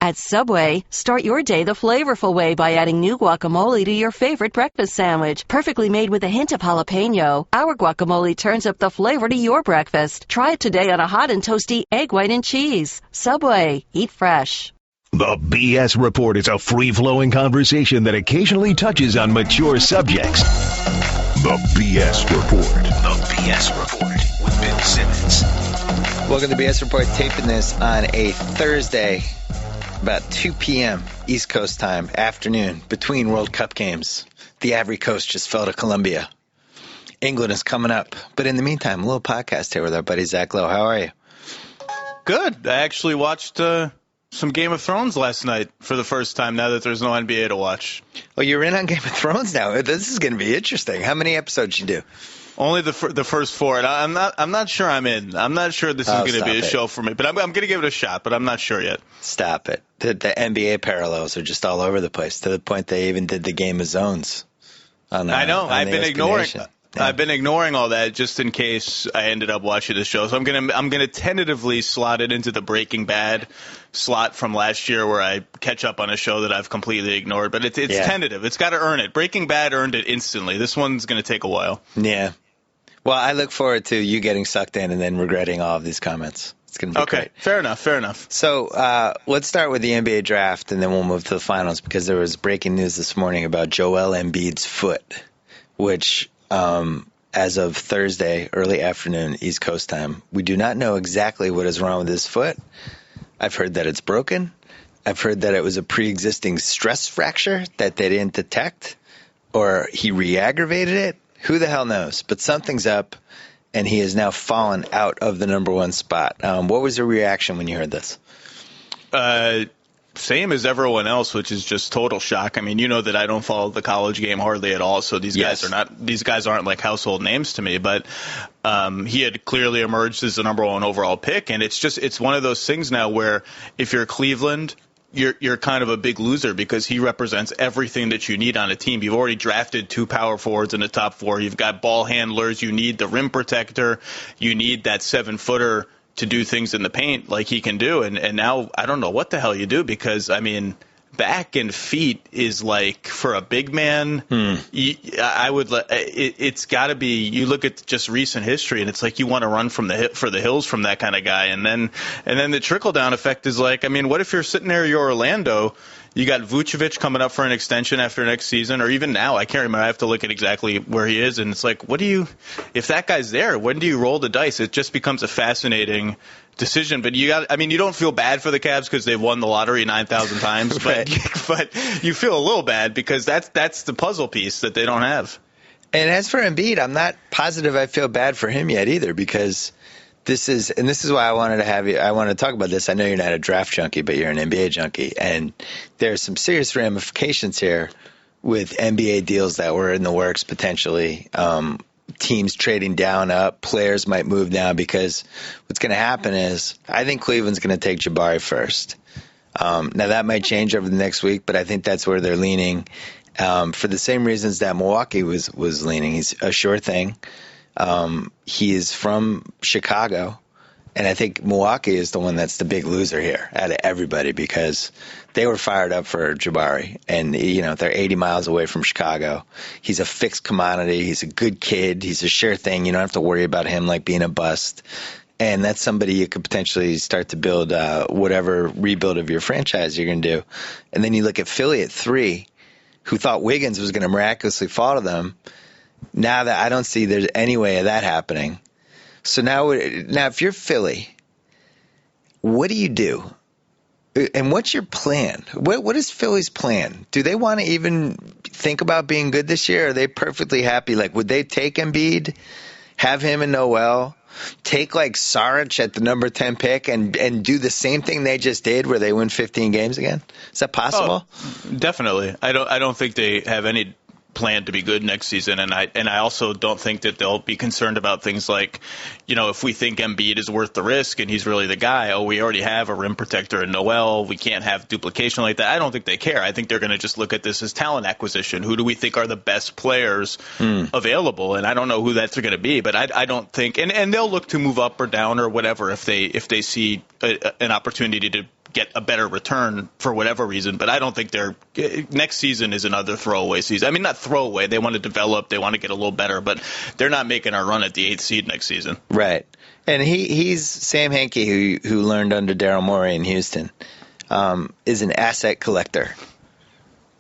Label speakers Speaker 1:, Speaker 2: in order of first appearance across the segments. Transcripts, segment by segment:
Speaker 1: At Subway, start your day the flavorful way by adding new guacamole to your favorite breakfast sandwich. Perfectly made with a hint of jalapeno, our guacamole turns up the flavor to your breakfast. Try it today on a hot and toasty egg, white, and cheese. Subway, eat fresh.
Speaker 2: The BS Report is a free-flowing conversation that occasionally touches on mature subjects. The BS Report. The BS Report with Bill Simmons.
Speaker 3: Welcome to the BS Report. Taping this on a Thursday, about 2 p.m. East Coast time, afternoon, between World Cup games. The Ivory Coast just fell to Colombia. England is coming up. But in the meantime, a little podcast here with our buddy Zach Lowe. How are you?
Speaker 4: Good. I actually watched some Game of Thrones last night for the first time now that there's no NBA to watch.
Speaker 3: Oh, you're in on Game of Thrones now. This is going to be interesting. How many episodes you do?
Speaker 4: Only the first four. And I'm not sure I'm in. I'm not sure this is going to be a show for me. But I'm going to give it a shot. But I'm not sure yet.
Speaker 3: Stop it. The NBA parallels are just all over the place to the point they even did the Game of Zones. I know.
Speaker 4: I've been ignoring. Yeah. I've been ignoring all that just in case I ended up watching the show. So I'm gonna tentatively slot it into the Breaking Bad slot from last year where I catch up on a show that I've completely ignored. But it's tentative. It's got to earn it. Breaking Bad earned it instantly. This one's going to take a while.
Speaker 3: Yeah. Well, I look forward to you getting sucked in and then regretting all of these comments. It's going to be great.
Speaker 4: Fair enough.
Speaker 3: So let's start with the NBA draft, and then we'll move to the finals, because there was breaking news this morning about Joel Embiid's foot, which as of Thursday, early afternoon, East Coast time, we do not know exactly what is wrong with his foot. I've heard that it's broken. I've heard that it was a pre-existing stress fracture that they didn't detect, or he re-aggravated it. Who the hell knows? But something's up, and he has now fallen out of the number one spot. What was your reaction when you heard this?
Speaker 4: Same as everyone else, which is just total shock. I mean, you know that I don't follow the college game hardly at all, so these guys aren't like household names to me. But he had clearly emerged as the number one overall pick, and it's one of those things now where if you're Cleveland, you're kind of a big loser because he represents everything that you need on a team. You've already drafted 2 power forwards in the top 4. You've got ball handlers. You need the rim protector. You need that 7-footer to do things in the paint like he can do. And now I don't know what the hell you do, because, I mean, back and feet is like, for a big man, it's got to be, you look at just recent history and it's like you want to run for the hills from that kind of guy. And then the trickle down effect is like, I mean, what if you're sitting there, you're Orlando, you got Vucevic coming up for an extension after next season, or even now, I can't remember. I have to look at exactly where he is. And it's like, if that guy's there, when do you roll the dice? It just becomes a fascinating decision. But you don't feel bad for the Cavs because they've won the lottery 9,000 times,
Speaker 3: right.
Speaker 4: but you feel a little bad because that's the puzzle piece that they don't have.
Speaker 3: And as for Embiid, I'm not positive I feel bad for him yet either, because this is why I wanted to have you. I want to talk about this. I know you're not a draft junkie, but you're an NBA junkie, and there's some serious ramifications here with NBA deals that were in the works potentially. Teams trading down, up, players might move now, because what's going to happen is I think Cleveland's going to take Jabari first. Now that might change over the next week, but I think that's where they're leaning, for the same reasons that Milwaukee was leaning. He's a sure thing. He is from Chicago, and I think Milwaukee is the one that's the big loser here out of everybody, because they were fired up for Jabari, and they're 80 miles away from Chicago. He's a fixed commodity. He's a good kid. He's a sure thing. You don't have to worry about him like being a bust, and that's somebody you could potentially start to build whatever rebuild of your franchise you're going to do. And then you look at Philly at 3, who thought Wiggins was going to miraculously fall to them. Now that I don't see there's any way of that happening. So now if you're Philly, what do you do? And what's your plan? What is Philly's plan? Do they want to even think about being good this year? Are they perfectly happy? Like, would they take Embiid, have him and Noel, take like Saric at the number 10 pick and do the same thing they just did where they win 15 games again? Is that possible?
Speaker 4: Oh, definitely. I don't think they have any plan to be good next season, and I also don't think that they'll be concerned about things like, if we think Embiid is worth the risk and he's really the guy, we already have a rim protector in Noel, we can't have duplication like that. I don't think they care. I think they're going to just look at this as talent acquisition. Who do we think are the best players available? And I don't know who that's going to be, but I don't think, and they'll look to move up or down or whatever if they see an opportunity to get a better return for whatever reason. But I don't think next season is another throwaway season. I mean, not throwaway. They want to develop. They want to get a little better. But they're not making a run at the 8th seed next season.
Speaker 3: Right. And he's Sam Hinkie, who learned under Daryl Morey in Houston, is an asset collector.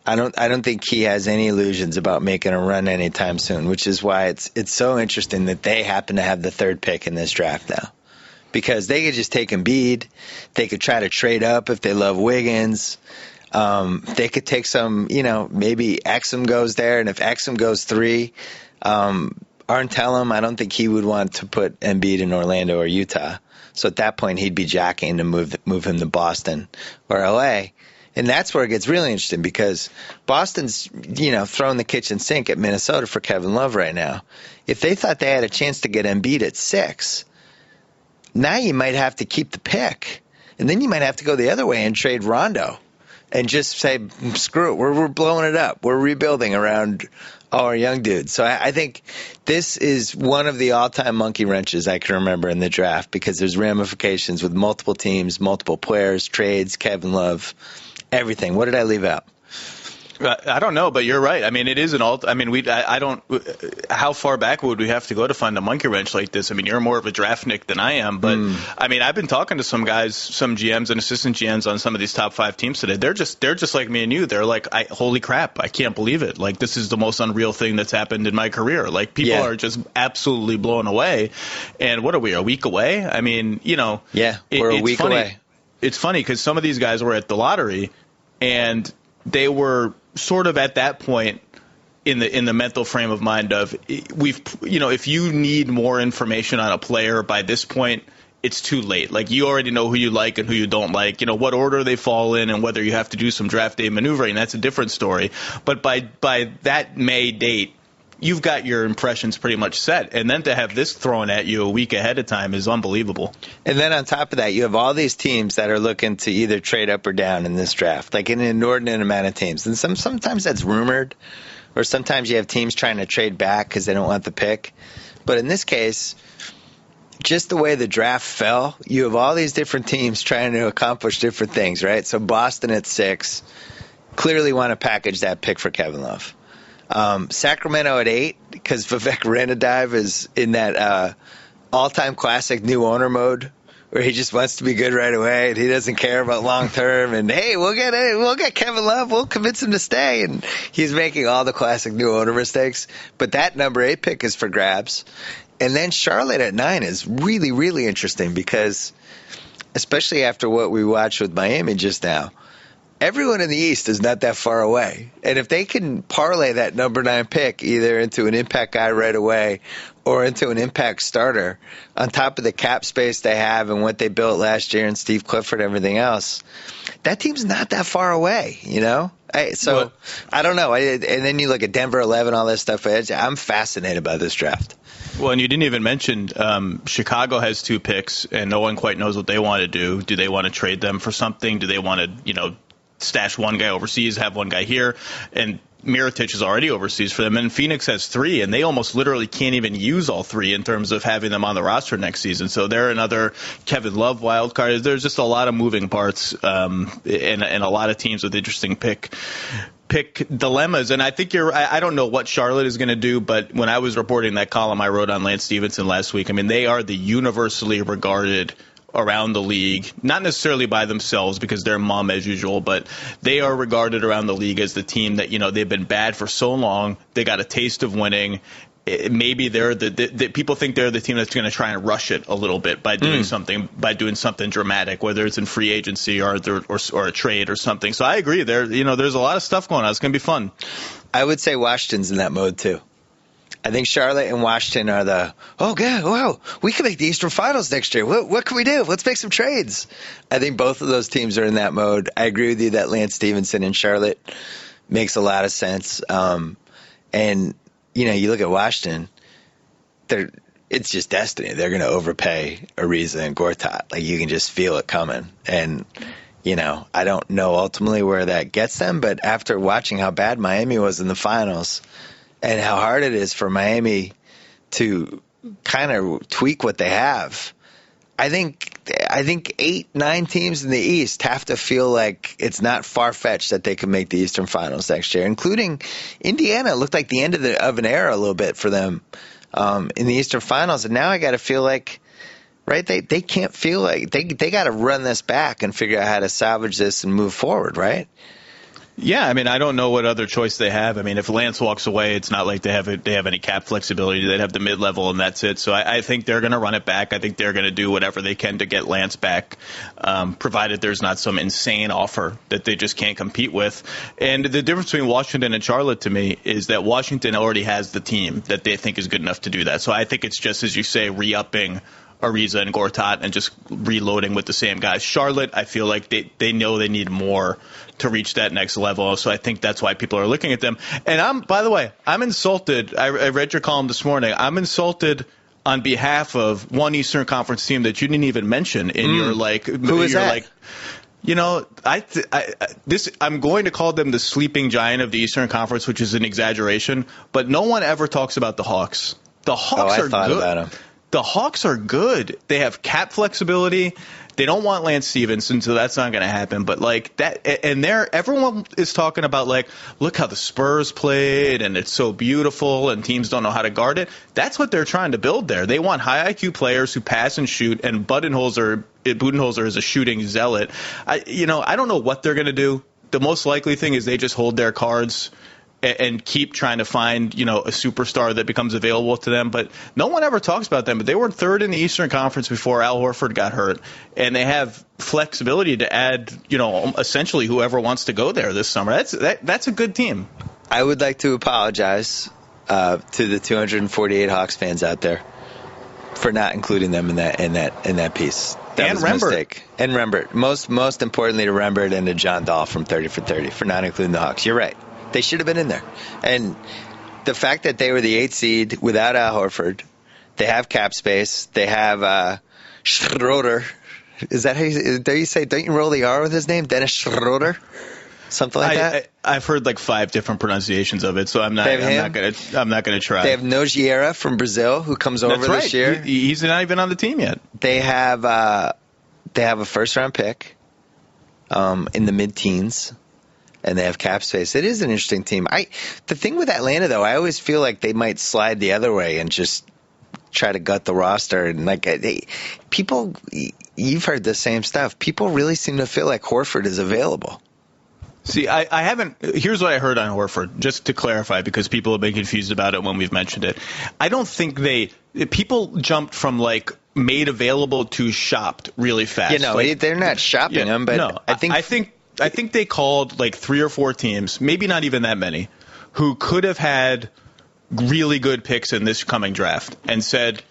Speaker 3: I don't think he has any illusions about making a run anytime soon, which is why it's so interesting that they happen to have the 3rd pick in this draft now. Because they could just take Embiid. They could try to trade up if they love Wiggins. They could take some, maybe Exum goes there. And if Exum goes 3, Arntellum, I don't think he would want to put Embiid in Orlando or Utah. So at that point, he'd be jockeying to move him to Boston or LA. And that's where it gets really interesting because Boston's, throwing the kitchen sink at Minnesota for Kevin Love right now. If they thought they had a chance to get Embiid at 6, now you might have to keep the pick. And then you might have to go the other way and trade Rondo and just say, screw it, we're blowing it up. We're rebuilding around all our young dudes. So I think this is one of the all-time monkey wrenches I can remember in the draft because there's ramifications with multiple teams, multiple players, trades, Kevin Love, everything. What did I leave out?
Speaker 4: I don't know, but you're right. I mean, it is an alt. I mean, I don't. How far back would we have to go to find a monkey wrench like this? I mean, you're more of a draftnik than I am, but I mean, I've been talking to some guys, some GMs and assistant GMs on some of these top 5 teams today. They're just like me and you. They're like, holy crap, I can't believe it. Like, this is the most unreal thing that's happened in my career. Like, people are just absolutely blown away. And what are we, a week away? I mean,
Speaker 3: we're a week away.
Speaker 4: It's funny because some of these guys were at the lottery, and they were sort of at that point in the mental frame of mind of if you need more information on a player by this point, it's too late. Like, you already know who you like and who you don't like, what order they fall in and whether you have to do some draft day maneuvering. That's a different story. But by that May date, you've got your impressions pretty much set. And then to have this thrown at you a week ahead of time is unbelievable.
Speaker 3: And then on top of that, you have all these teams that are looking to either trade up or down in this draft, like an inordinate amount of teams. And sometimes that's rumored, or sometimes you have teams trying to trade back because they don't want the pick. But in this case, just the way the draft fell, you have all these different teams trying to accomplish different things, right? So Boston at 6 clearly want to package that pick for Kevin Love. Sacramento at 8, because Vivek Ranadive is in that all-time classic new owner mode where he just wants to be good right away and he doesn't care about long-term. And, hey, we'll get Kevin Love. We'll convince him to stay. And he's making all the classic new owner mistakes. But that number 8 pick is for grabs. And then Charlotte at 9 is really, really interesting because, especially after what we watched with Miami just now, everyone in the East is not that far away. And if they can parlay that number 9 pick either into an impact guy right away or into an impact starter on top of the cap space they have and what they built last year and Steve Clifford and everything else, that team's not that far away, I don't know. And then you look at Denver 11, all this stuff. I'm fascinated by this draft.
Speaker 4: Well, and you didn't even mention Chicago has 2 picks, and no one quite knows what they want to do. Do they want to trade them for something? Do they want to, stash one guy overseas, have one guy here? And Mirotic is already overseas for them. And Phoenix has 3, and they almost literally can't even use all 3 in terms of having them on the roster next season. So they're another Kevin Love wild card. There's just a lot of moving parts and a lot of teams with interesting pick dilemmas. And I think I don't know what Charlotte is going to do, but when I was reporting that column I wrote on Lance Stevenson last week, I mean, they are the universally regarded around the league, not necessarily by themselves because they're mum as usual, but they are regarded around the league as the team that, they've been bad for so long. They got a taste of winning. Maybe they're the people think they're the team that's going to try and rush it a little bit by doing something dramatic, whether it's in free agency or a trade or something. So I agree. There's a lot of stuff going on. It's going to be fun.
Speaker 3: I would say Washington's in that mode too. I think Charlotte and Washington are we can make the Eastern Finals next year. What can we do? Let's make some trades. I think both of those teams are in that mode. I agree with you that Lance Stevenson in Charlotte makes a lot of sense. And, you look at Washington, it's just destiny. They're going to overpay Ariza and Gortat. Like, you can just feel it coming. And, I don't know ultimately where that gets them, but after watching how bad Miami was in the finals and how hard it is for Miami to kind of tweak what they have, I think 8, 9 teams in the East have to feel like it's not far-fetched that they can make the Eastern Finals next year, including Indiana. It looked like the end of an era a little bit for them in the Eastern Finals, and now I got to feel like, right, they can't feel like they got to run this back and figure out how to salvage this and move forward, right?
Speaker 4: Yeah, I mean, I don't know what other choice they have. I mean, if Lance walks away, it's not like they have any cap flexibility. They'd have the mid-level, and that's it. So I think they're going to run it back. I think they're going to do whatever they can to get Lance back, provided there's not some insane offer that they just can't compete with. And the difference between Washington and Charlotte, to me, is that Washington already has the team that they think is good enough to do that. So I think it's just, as you say, re-upping Ariza and Gortat and just reloading with the same guys. Charlotte, I feel like they know they need more to reach that next level, so I think that's why people are looking at them. And by the way, I'm insulted. I read your column this morning. I'm insulted on behalf of one Eastern Conference team that you didn't even mention in your
Speaker 3: Who is that?
Speaker 4: I'm going to call them the sleeping giant of the Eastern Conference, which is an exaggeration, but no one ever talks about the Hawks. The Hawks are
Speaker 3: thought
Speaker 4: good.
Speaker 3: About them.
Speaker 4: The Hawks are good. They have cap flexibility. They don't want Lance Stevenson, so that's not going to happen. But like that, and everyone is talking about like, look how the Spurs played, and it's so beautiful, and teams don't know how to guard it. That's what they're trying to build there. They want high IQ players who pass and shoot, and Budenholzer is a shooting zealot. I don't know what they're going to do. The most likely thing is they just hold their cards and keep trying to find, a superstar that becomes available to them. But no one ever talks about them. But they were third in the Eastern Conference before Al Horford got hurt. And they have flexibility to add, essentially whoever wants to go there this summer. That's a good team.
Speaker 3: I would like to apologize to the 248 Hawks fans out there for not including them in that piece. That was a mistake. And Rembert. Most importantly to Rembert and to John Dahl from 30 for 30 for not including the Hawks. You're right. They should have been in there. And the fact that they were the 8th seed without Al Horford, they have cap space, they have Schroeder. Is that how you say? Don't you roll the R with his name? Dennis Schroeder? Something like that?
Speaker 4: I've heard like 5 different pronunciations of it, so I'm not going to try.
Speaker 3: They have Nogueira from Brazil who comes over this year.
Speaker 4: He's not even on the team yet.
Speaker 3: They have a first-round pick in the mid-teens. And they have cap space. It is an interesting team. The thing with Atlanta, though, I always feel like they might slide the other way and just try to gut the roster. And people, you've heard the same stuff. People really seem to feel like Horford is available.
Speaker 4: See, I haven't. Here's what I heard on Horford, just to clarify, because people have been confused about it when we've mentioned it. I don't think people jumped from like made available to shopped really fast.
Speaker 3: They're not shopping them, but
Speaker 4: no, I think they called like 3 or 4 teams, maybe not even that many, who could have had really good picks in this coming draft and said,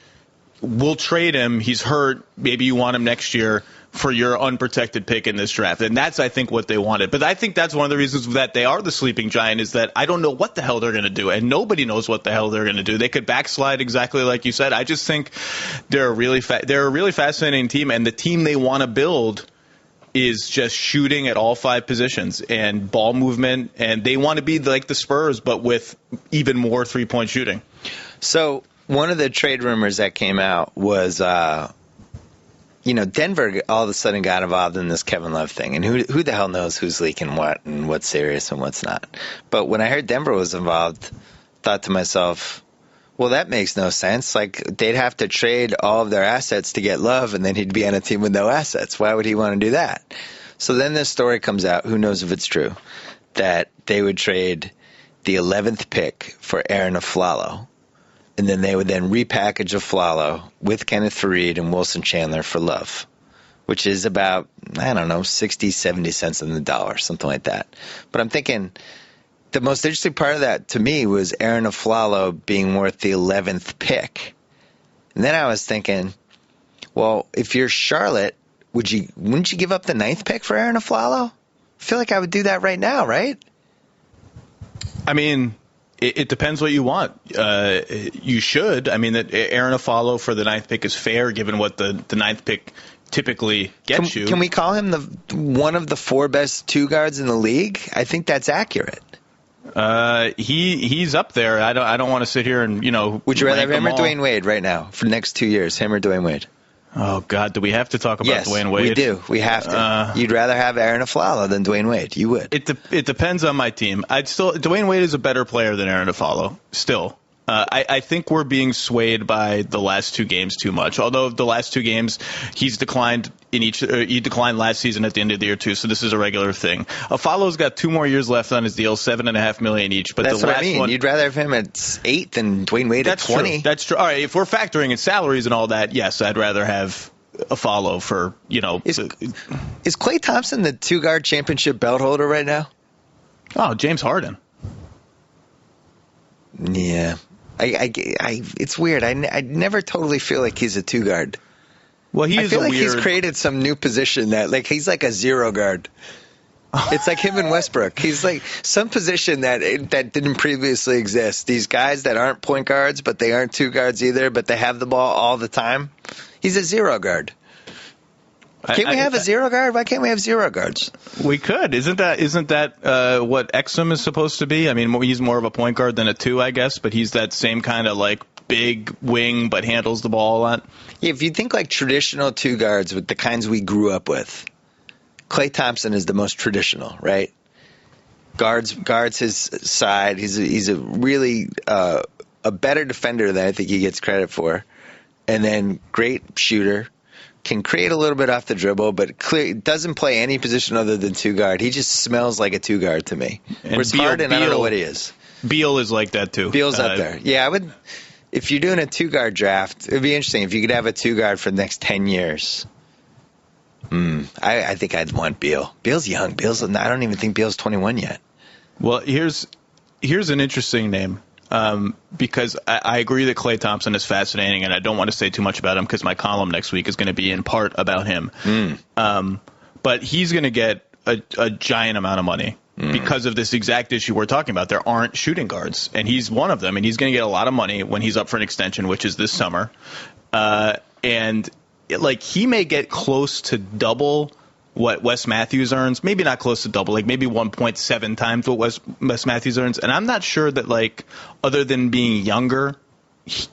Speaker 4: we'll trade him. He's hurt. Maybe you want him next year for your unprotected pick in this draft. And that's, I think, what they wanted. But I think that's one of the reasons that they are the sleeping giant is that I don't know what the hell they're going to do. And nobody knows what the hell they're going to do. They could backslide exactly like you said. I just think they're a really fascinating team. And the team they want to build is just shooting at all 5 positions and ball movement, and they want to be like the Spurs, but with even more three-point shooting.
Speaker 3: So one of the trade rumors that came out was, Denver all of a sudden got involved in this Kevin Love thing, and who the hell knows who's leaking what and what's serious and what's not. But when I heard Denver was involved, thought to myself, well, that makes no sense. Like, they'd have to trade all of their assets to get Love, and then he'd be on a team with no assets. Why would he want to do that? So then this story comes out, who knows if it's true, that they would trade the 11th pick for Aaron Aflalo, and then they would then repackage Aflalo with Kenneth Faried and Wilson Chandler for Love, which is about, 60, 70 cents on the dollar, something like that. But I'm thinking, the most interesting part of that to me was Aaron Aflalo being worth the 11th pick. And then I was thinking, well, if you're Charlotte, wouldn't you give up the 9th pick for Aaron Aflalo? I feel like I would do that right now, right?
Speaker 4: I mean, it depends what you want. You should. I mean, that Aaron Aflalo for the 9th pick is fair given what the 9th pick typically gets you.
Speaker 3: Can we call him one of the 4 best 2 guards in the league? I think that's accurate.
Speaker 4: He's up there. I don't want to sit here and
Speaker 3: Would you rather have him or
Speaker 4: all.
Speaker 3: Dwayne Wade right now for the next 2 years? Him or Dwayne Wade?
Speaker 4: Oh, God, do we have to talk about
Speaker 3: Yes,
Speaker 4: Dwayne Wade?
Speaker 3: we do. We have to. You'd rather have Aaron Aflalo than Dwayne Wade. You would.
Speaker 4: It depends on my team. Dwayne Wade is a better player than Aaron Aflalo, still. I think we're being swayed by the last two games too much. Although the last two games, he's declined in each. He declined last season at the end of the year too. So this is a regular thing. Aflalo's got 2 more years left on his deal, $7.5 million each. But
Speaker 3: that's
Speaker 4: the
Speaker 3: what
Speaker 4: last
Speaker 3: I mean.
Speaker 4: one,
Speaker 3: you'd rather have him at 8 than Dwayne Wade at 20.
Speaker 4: True. That's true. All right, if we're factoring in salaries and all that, yes, I'd rather have Aflalo for
Speaker 3: Is Klay Thompson the 2-guard championship belt holder right now?
Speaker 4: Oh, James Harden.
Speaker 3: Yeah. It's weird. I never totally feel like he's a 2-guard.
Speaker 4: Well,
Speaker 3: I feel like he's created some new position that, like, he's like a 0-guard. It's like him and Westbrook. He's like some position that didn't previously exist. These guys that aren't point guards, but they aren't 2-guards either, but they have the ball all the time. He's a 0-guard. Can't we have a 0-guard? Why can't we have 0-guards?
Speaker 4: We could. Isn't that what Exum is supposed to be? I mean, he's more of a point guard than a 2, I guess, but he's that same kind of like big wing, but handles the ball a lot.
Speaker 3: Yeah, if you think like traditional 2-guards with the kinds we grew up with, Klay Thompson is the most traditional, right? Guards his side. He's a really a better defender than I think he gets credit for, and then great shooter. Can create a little bit off the dribble, but doesn't play any position other than 2-guard. He just smells like a 2-guard to me. Whereas Harden, I don't know what he is.
Speaker 4: Beal is like that too.
Speaker 3: Beal's up there. Yeah, I would. If you're doing a 2-guard draft, it'd be interesting if you could have a 2-guard for the next 10 years. I think I'd want Beal. Beal's young. I don't even think Beal's 21 yet.
Speaker 4: Well, here's an interesting name. Because I agree that Klay Thompson is fascinating, and I don't want to say too much about him because my column next week is going to be in part about him. But he's going to get a giant amount of money because of this exact issue we're talking about. There aren't shooting guards, and he's one of them, and he's going to get a lot of money when he's up for an extension, which is this summer. And he may get close to double what Wes Matthews earns, maybe not close to double, like maybe 1.7 times what Wes Matthews earns. And I'm not sure that, like, other than being younger,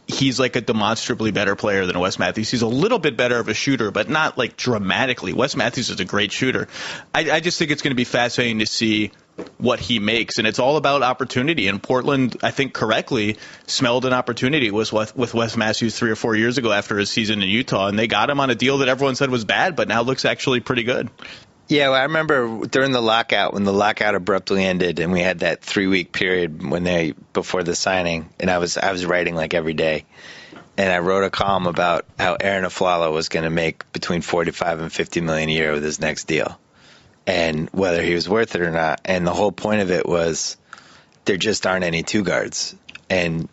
Speaker 4: he's like a demonstrably better player than Wes Matthews. He's a little bit better of a shooter, but not like dramatically. Wes Matthews is a great shooter. I just think it's going to be fascinating to see what he makes, and it's all about opportunity. And Portland, I think correctly, smelled an opportunity with Wes Matthews 3 or 4 years ago after his season in Utah, and they got him on a deal that everyone said was bad, but now looks actually pretty good.
Speaker 3: Yeah, well, I remember during the lockout, when the lockout abruptly ended, and we had that 3-week period before the signing, and I was writing like every day, and I wrote a column about how Aaron Aflalo was going to make between $45 and $50 million a year with his next deal, and whether he was worth it or not. And the whole point of it was there just aren't any 2-guards, and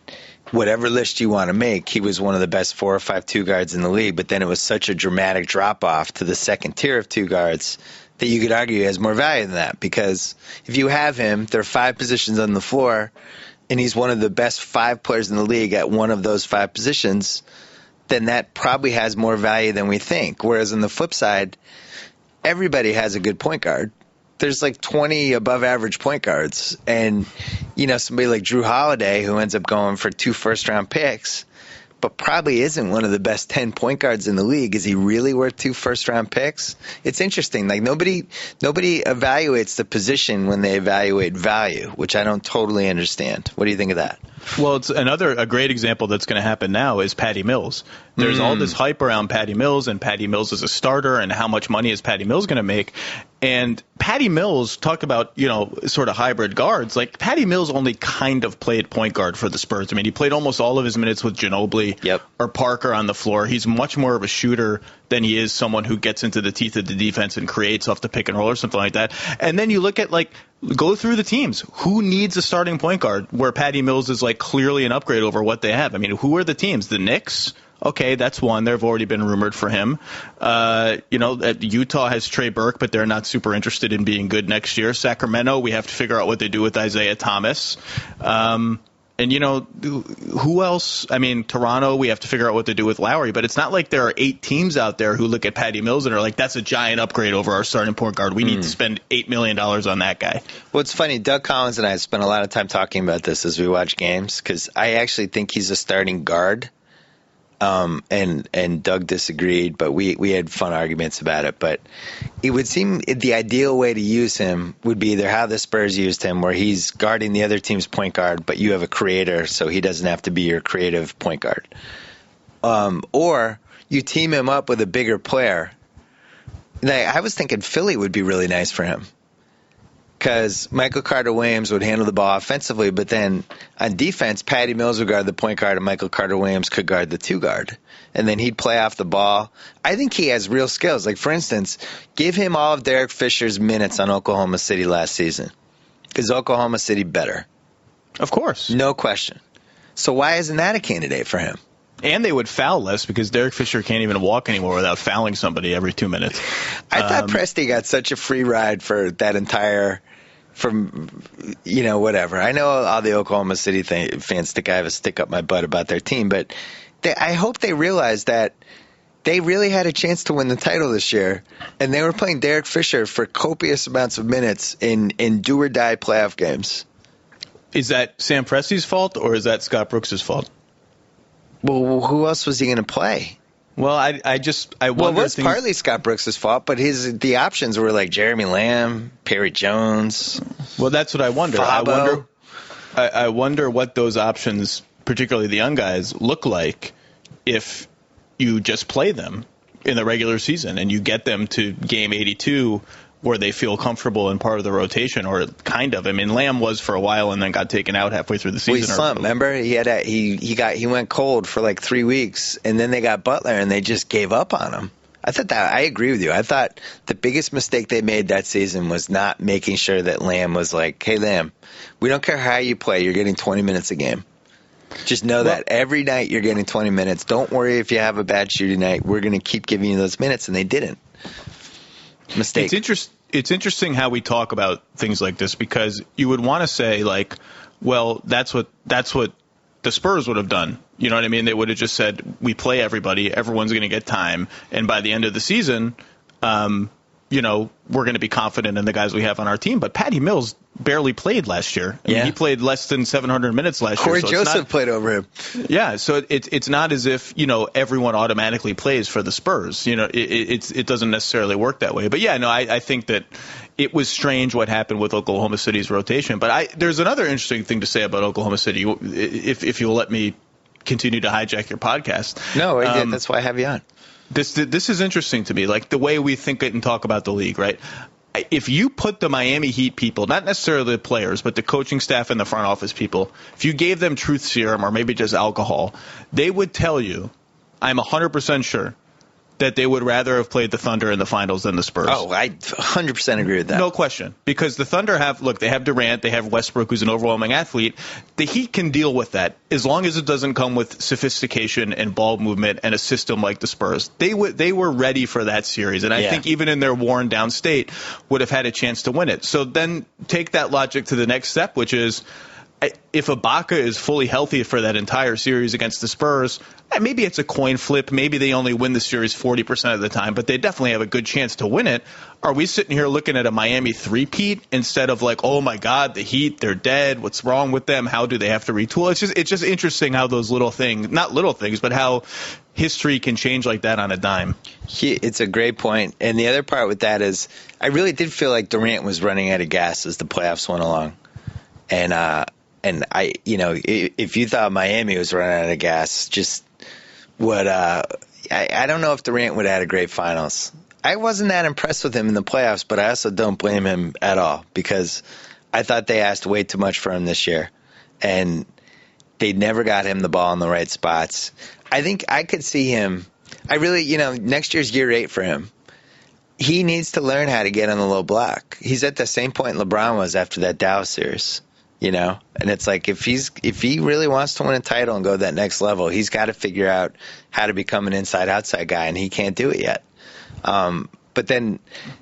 Speaker 3: whatever list you want to make, he was one of the best 4 or 5 2-guards in the league. But then it was such a dramatic drop off to the second tier of 2-guards that you could argue he has more value than that, because if you have him, there are 5 positions on the floor, and he's one of the best 5 players in the league at one of those 5 positions, then that probably has more value than we think. Whereas on the flip side, everybody has a good point guard. There's like 20 above average point guards, and somebody like Drew Holiday, who ends up going for 2 first-round picks, but probably isn't one of the best 10 point guards in the league. Is he really worth 2 first-round picks? It's interesting. Like nobody evaluates the position when they evaluate value, which I don't totally understand. What do you think of that?
Speaker 4: Well, it's a great example that's going to happen now is Patty Mills. There's all this hype around Patty Mills, and Patty Mills is a starter, and how much money is Patty Mills going to make? And Patty Mills, talk about, sort of hybrid guards. Like, Patty Mills only kind of played point guard for the Spurs. I mean, he played almost all of his minutes with Ginobili or Parker on the floor. He's much more of a shooter than he is someone who gets into the teeth of the defense and creates off the pick and roll or something like that. And then you look at, go through the teams. Who needs a starting point guard where Patty Mills is, clearly an upgrade over what they have? I mean, who are the teams? The Knicks? Okay, that's one. There have already been rumored for him. Utah has Trey Burke, but they're not super interested in being good next year. Sacramento, we have to figure out what they do with Isaiah Thomas. And, who else? I mean, Toronto, we have to figure out what to do with Lowry. But it's not like there are 8 teams out there who look at Patty Mills and are like, that's a giant upgrade over our starting point guard. We need to spend $8 million on that guy.
Speaker 3: Well, it's funny. Doug Collins and I have spent a lot of time talking about this as we watch games, because I actually think he's a starting guard. And Doug disagreed, but we had fun arguments about it. But it would seem the ideal way to use him would be either how the Spurs used him, where he's guarding the other team's point guard, but you have a creator, so he doesn't have to be your creative point guard. Or you team him up with a bigger player. Like, I was thinking Philly would be really nice for him, because Michael Carter-Williams would handle the ball offensively, but then on defense, Patty Mills would guard the point guard and Michael Carter-Williams could guard the two guard. And then he'd play off the ball. I think he has real skills. Like, for instance, give him all of Derek Fisher's minutes on Oklahoma City last season. Is Oklahoma City better?
Speaker 4: Of course.
Speaker 3: No question. So why isn't that a candidate for him?
Speaker 4: And they would foul less, because Derek Fisher can't even walk anymore without fouling somebody every 2 minutes.
Speaker 3: I thought Presti got such a free ride for that entire, whatever. I know all the Oklahoma City fans think I have a stick up my butt about their team, but I hope they realize that they really had a chance to win the title this year, and they were playing Derek Fisher for copious amounts of minutes in do-or-die playoff games.
Speaker 4: Is that Sam Presti's fault, or is that Scott Brooks' fault?
Speaker 3: Well, who else was he going to play?
Speaker 4: Well, I wonder.
Speaker 3: Well, it was partly Scott Brooks' fault, but the options were like Jeremy Lamb, Perry Jones.
Speaker 4: Well, that's what I wonder.
Speaker 3: Fabo.
Speaker 4: I wonder what those options, particularly the young guys, look like if you just play them in the regular season and you get them to game 82 where they feel comfortable in part of the rotation, or kind of. I mean, Lamb was for a while and then got taken out halfway through the season.
Speaker 3: Well, he slumped, remember? He went cold for like 3 weeks, and then they got Butler and they just gave up on him. I agree with you. I thought the biggest mistake they made that season was not making sure that Lamb was like, hey, Lamb, we don't care how you play, you're getting 20 minutes a game. Just know that every night you're getting 20 minutes. Don't worry if you have a bad shooting night. We're going to keep giving you those minutes, and they didn't. Mistake.
Speaker 4: It's interesting how we talk about things like this, because you would want to say, like, well, that's what the Spurs would have done. You know what I mean? They would have just said, we play everybody, everyone's going to get time, and by the end of the season, we're going to be confident in the guys we have on our team. But Patty Mills barely played last year. I mean, he played less than 700 minutes last
Speaker 3: year.
Speaker 4: Corey
Speaker 3: Joseph played over him.
Speaker 4: Yeah, so it's not as if, everyone automatically plays for the Spurs. It doesn't necessarily work that way. But yeah, no, I think that it was strange what happened with Oklahoma City's rotation. But there's another interesting thing to say about Oklahoma City, if you'll let me continue to hijack your podcast.
Speaker 3: No, I did. That's why I have you on.
Speaker 4: This is interesting to me, like the way we think it and talk about the league, right? If you put the Miami Heat people, not necessarily the players, but the coaching staff and the front office people, if you gave them truth serum or maybe just alcohol, they would tell you, I'm 100% sure, that they would rather have played the Thunder in the finals than the Spurs.
Speaker 3: Oh, I 100% agree with that.
Speaker 4: No question. Because the Thunder they have Durant, they have Westbrook, who's an overwhelming athlete. The Heat can deal with that as long as it doesn't come with sophistication and ball movement and a system like the Spurs. They were ready for that series, and I think even in their worn down state would have had a chance to win it. So then take that logic to the next step, which is, if Ibaka is fully healthy for that entire series against the Spurs, maybe it's a coin flip. Maybe they only win the series 40% of the time, but they definitely have a good chance to win it. Are we sitting here looking at a Miami three-peat instead of like, oh my God, the Heat, they're dead. What's wrong with them? How do they have to retool? It's just interesting how those little things, not little things, but how history can change like that on a dime.
Speaker 3: It's a great point. And the other part with that is I really did feel like Durant was running out of gas as the playoffs went along. And I, if you thought Miami was running out of gas, just what I don't know if Durant would have had a great finals. I wasn't that impressed with him in the playoffs, but I also don't blame him at all, because I thought they asked way too much for him this year, and they never got him the ball in the right spots. I think I could see him. I really, next year's year 8 for him. He needs to learn how to get on the low block. He's at the same point LeBron was after that Dallas series. And it's like if he really wants to win a title and go to that next level, he's got to figure out how to become an inside-outside guy, and he can't do it yet. But then,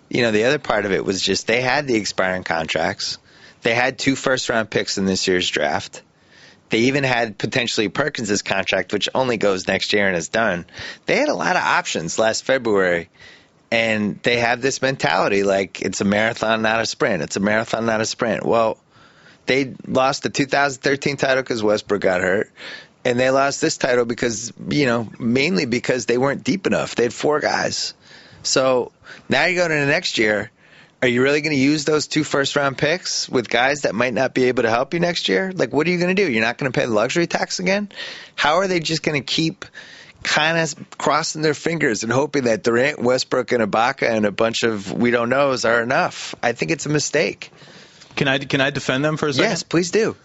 Speaker 3: the other part of it was just they had the expiring contracts. They had 2 first-round picks in this year's draft. They even had potentially Perkins' contract, which only goes next year and is done. They had a lot of options last February, and they have this mentality like it's a marathon, not a sprint. It's a marathon, not a sprint. Well, they lost the 2013 title because Westbrook got hurt. And they lost this title because, mainly because they weren't deep enough. They had 4 guys. So now you go to the next year. Are you really going to use those 2 first-round picks with guys that might not be able to help you next year? Like, what are you going to do? You're not going to pay the luxury tax again? How are they just going to keep kind of crossing their fingers and hoping that Durant, Westbrook, and Ibaka and a bunch of we don't knows are enough? I think it's a mistake.
Speaker 4: Can I defend them for a second?
Speaker 3: Yes, please do.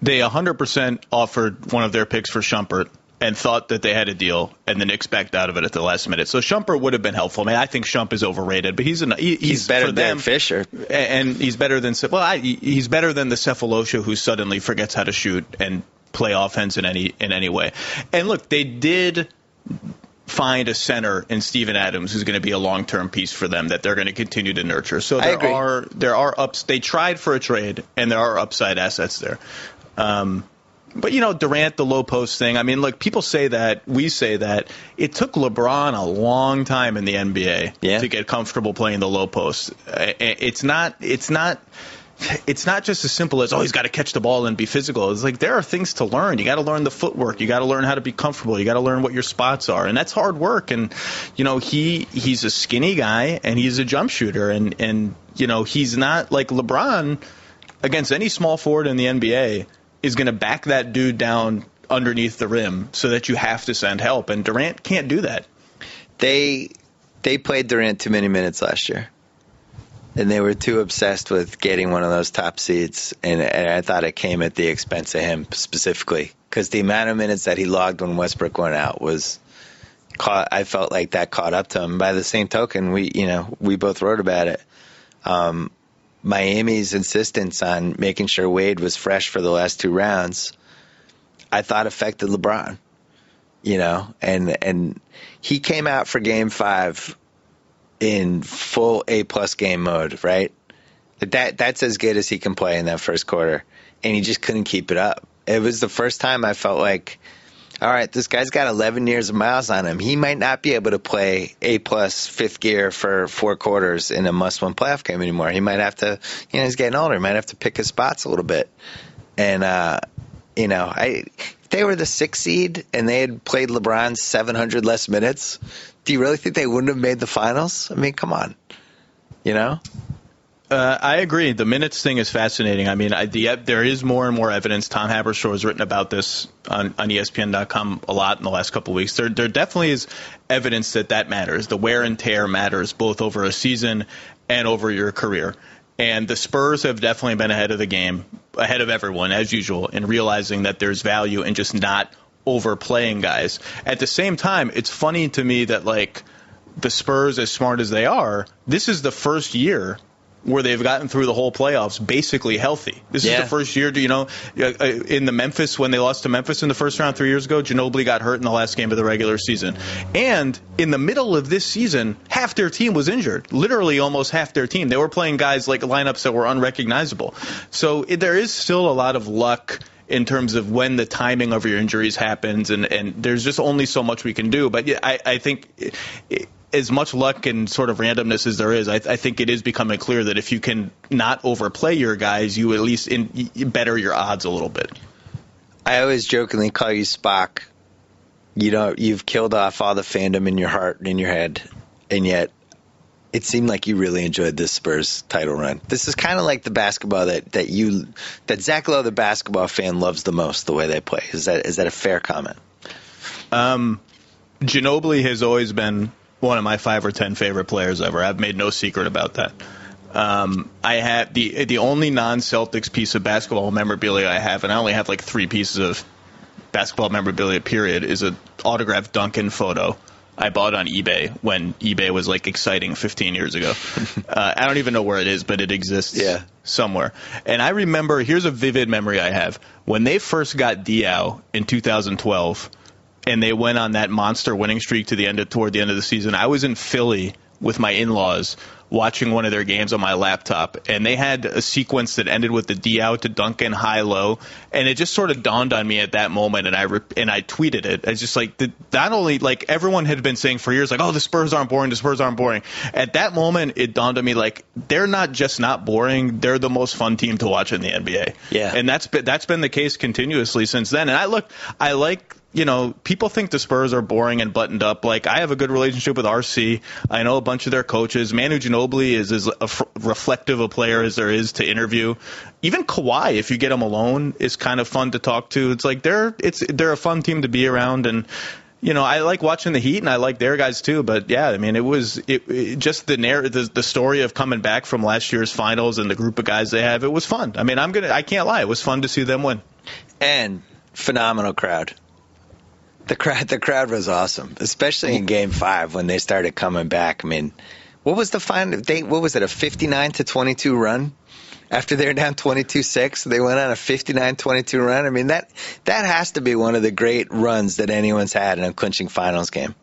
Speaker 4: They 100% offered one of their picks for Shumpert and thought that they had a deal, and the Knicks backed out of it at the last minute. So Shumpert would have been helpful. I mean, I think Shump is overrated, but he's
Speaker 3: better
Speaker 4: for
Speaker 3: than
Speaker 4: them,
Speaker 3: Fisher,
Speaker 4: and he's better than he's better than the Cephalosha who suddenly forgets how to shoot and play offense in any way. And look, they did find a center in Steven Adams who's going to be a long-term piece for them that they're going to continue to nurture. So there are ups. They tried for a trade, and there are upside assets there. But, Durant, the low post thing, I mean, look, people say that, we say that, it took LeBron a long time in the NBA to get comfortable playing the low post. It's not just as simple as, he's got to catch the ball and be physical. It's like there are things to learn. You got to learn the footwork. You got to learn how to be comfortable. You got to learn what your spots are. And that's hard work. And, he's a skinny guy, and he's a jump shooter. And he's not like LeBron against any small forward in the NBA is going to back that dude down underneath the rim so that you have to send help. And Durant can't do that.
Speaker 3: They played Durant too many minutes last year. And they were too obsessed with getting one of those top seeds. And I thought it came at the expense of him specifically. Because the amount of minutes that he logged when Westbrook went out I felt like that caught up to him. By the same token, we both wrote about it. Miami's insistence on making sure Wade was fresh for the last 2 rounds, I thought affected LeBron, and he came out for Game 5 in full A+ game mode, right? That's as good as he can play in that first quarter, and he just couldn't keep it up. It was the first time I felt like, all right, this guy's got 11 years of miles on him. He might not be able to play A+ fifth gear for 4 quarters in a must-win playoff game anymore. He might have to, he's getting older. He might have to pick his spots a little bit. And, if they were the 6th seed and they had played LeBron's 700 less minutes, do you really think they wouldn't have made the finals? I mean, come on,
Speaker 4: I agree. The minutes thing is fascinating. I mean, there is more and more evidence. Tom Haberstroh has written about this on ESPN.com a lot in the last couple of weeks. There definitely is evidence that matters. The wear and tear matters both over a season and over your career. And the Spurs have definitely been ahead of the game, ahead of everyone, as usual, in realizing that there's value in just not overplaying guys. At the same time, it's funny to me that, the Spurs, as smart as they are, this is the first year where they've gotten through the whole playoffs basically healthy. This is the first year, in the Memphis, when they lost to Memphis in the first round 3 years ago, Ginobili got hurt in the last game of the regular season. And in the middle of this season, half their team was injured. Literally almost half their team. They were playing guys like lineups that were unrecognizable. So there is still a lot of luck in terms of when the timing of your injuries happens, and there's just only so much we can do. But I think as much luck and sort of randomness as there is, I think it is becoming clear that if you can not overplay your guys, you at least better your odds a little bit.
Speaker 3: I always jokingly call you Spock. You've killed off all the fandom in your heart and in your head, and yet it seemed like you really enjoyed this Spurs title run. This is kind of like the basketball that Zach Lowe, the basketball fan, loves the most, the way they play. Is that a fair comment?
Speaker 4: Ginobili has always been one of my 5 or 10 favorite players ever. I've made no secret about that. I have the only non-Celtics piece of basketball memorabilia I have, and I only have 3 pieces of basketball memorabilia, period, is an autographed Duncan photo I bought on eBay when eBay was exciting 15 years ago. I don't even know where it is, but it exists somewhere. And I remember, here's a vivid memory I have. When they first got Diaw in 2012, and they went on that monster winning streak toward the end of the season, I was in Philly with my in-laws watching one of their games on my laptop, and they had a sequence that ended with the D out to Duncan high low, and it just sort of dawned on me at that moment, and I tweeted it. It's just like not only like everyone had been saying for years, like, oh, the Spurs aren't boring, the Spurs aren't boring. At that moment, it dawned on me like they're not just not boring, they're the most fun team to watch in the NBA.
Speaker 3: Yeah,
Speaker 4: and that's been the case continuously since then. And I like. You know, people think the Spurs are boring and buttoned up. Like, I have a good relationship with RC. I know a bunch of their coaches. Manu Ginobili is as reflective a player as there is to interview. Even Kawhi, if you get him alone, is kind of fun to talk to. It's like they're a fun team to be around. And, you know, I like watching the Heat, and I like their guys too. But, yeah, I mean, it just the story of coming back from last year's finals and the group of guys they have, it was fun. I mean, I can't lie. It was fun to see them win.
Speaker 3: And phenomenal crowd. The crowd was awesome, especially in Game 5 when they started coming back. I mean, what was the final? What was it, a 59-22 run? After they were down 22-6, they went on a 59-22 run. I mean, that has to be one of the great runs that anyone's had in a clinching finals game.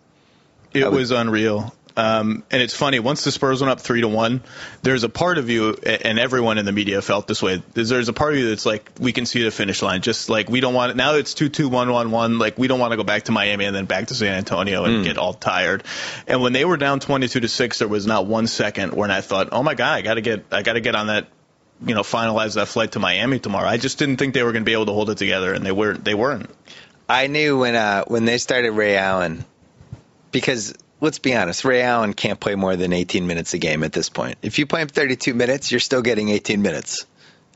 Speaker 4: It was unreal. And it's funny, once the Spurs went up 3-1, there's a part of you, and everyone in the media felt this way, there's a part of you that's like, we can see the finish line. Just like, we don't want it. Now it's 2-2, 1-1-1. Like, we don't want to go back to Miami and then back to San Antonio and get all tired. And when they were down 22-6, there was not 1 second when I thought, oh my God, I got to get on that, you know, finalize that flight to Miami tomorrow. I just didn't think they were going to be able to hold it together, and they weren't. I
Speaker 3: knew when they started Ray Allen, because let's be honest, Ray Allen can't play more than 18 minutes a game at this point. If you play him 32 minutes, you're still getting 18 minutes.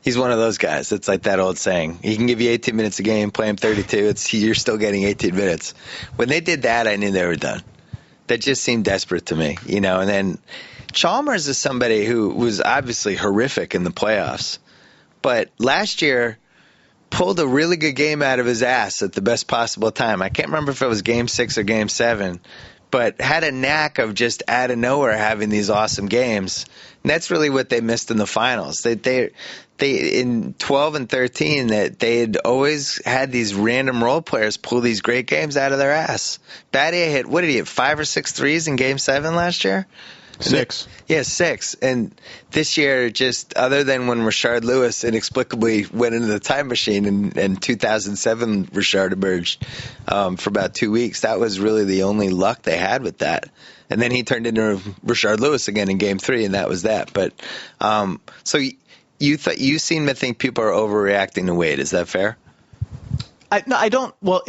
Speaker 3: He's one of those guys. It's like that old saying. He can give you 18 minutes a game, play him 32. You're still getting 18 minutes. When they did that, I knew they were done. That just seemed desperate to me, you know. And then Chalmers is somebody who was obviously horrific in the playoffs, but last year pulled a really good game out of his ass at the best possible time. I can't remember if it was Game 6 or Game 7. But had a knack of just out of nowhere having these awesome games. And that's really what they missed in the finals. They in 12 and 13, that they had always had these random role players pull these great games out of their ass. Badia hit, what did he hit, 5 or 6 threes in Game 7 last year?
Speaker 4: 6.
Speaker 3: Yeah, 6. And this year, just other than when Rashard Lewis inexplicably went into the time machine and 2007 Rashard emerged for about 2 weeks, that was really the only luck they had with that. And then he turned into Rashard Lewis again in Game 3, and that was that. But so you seem to think people are overreacting to Wade. Is that fair?
Speaker 4: I don't. Well,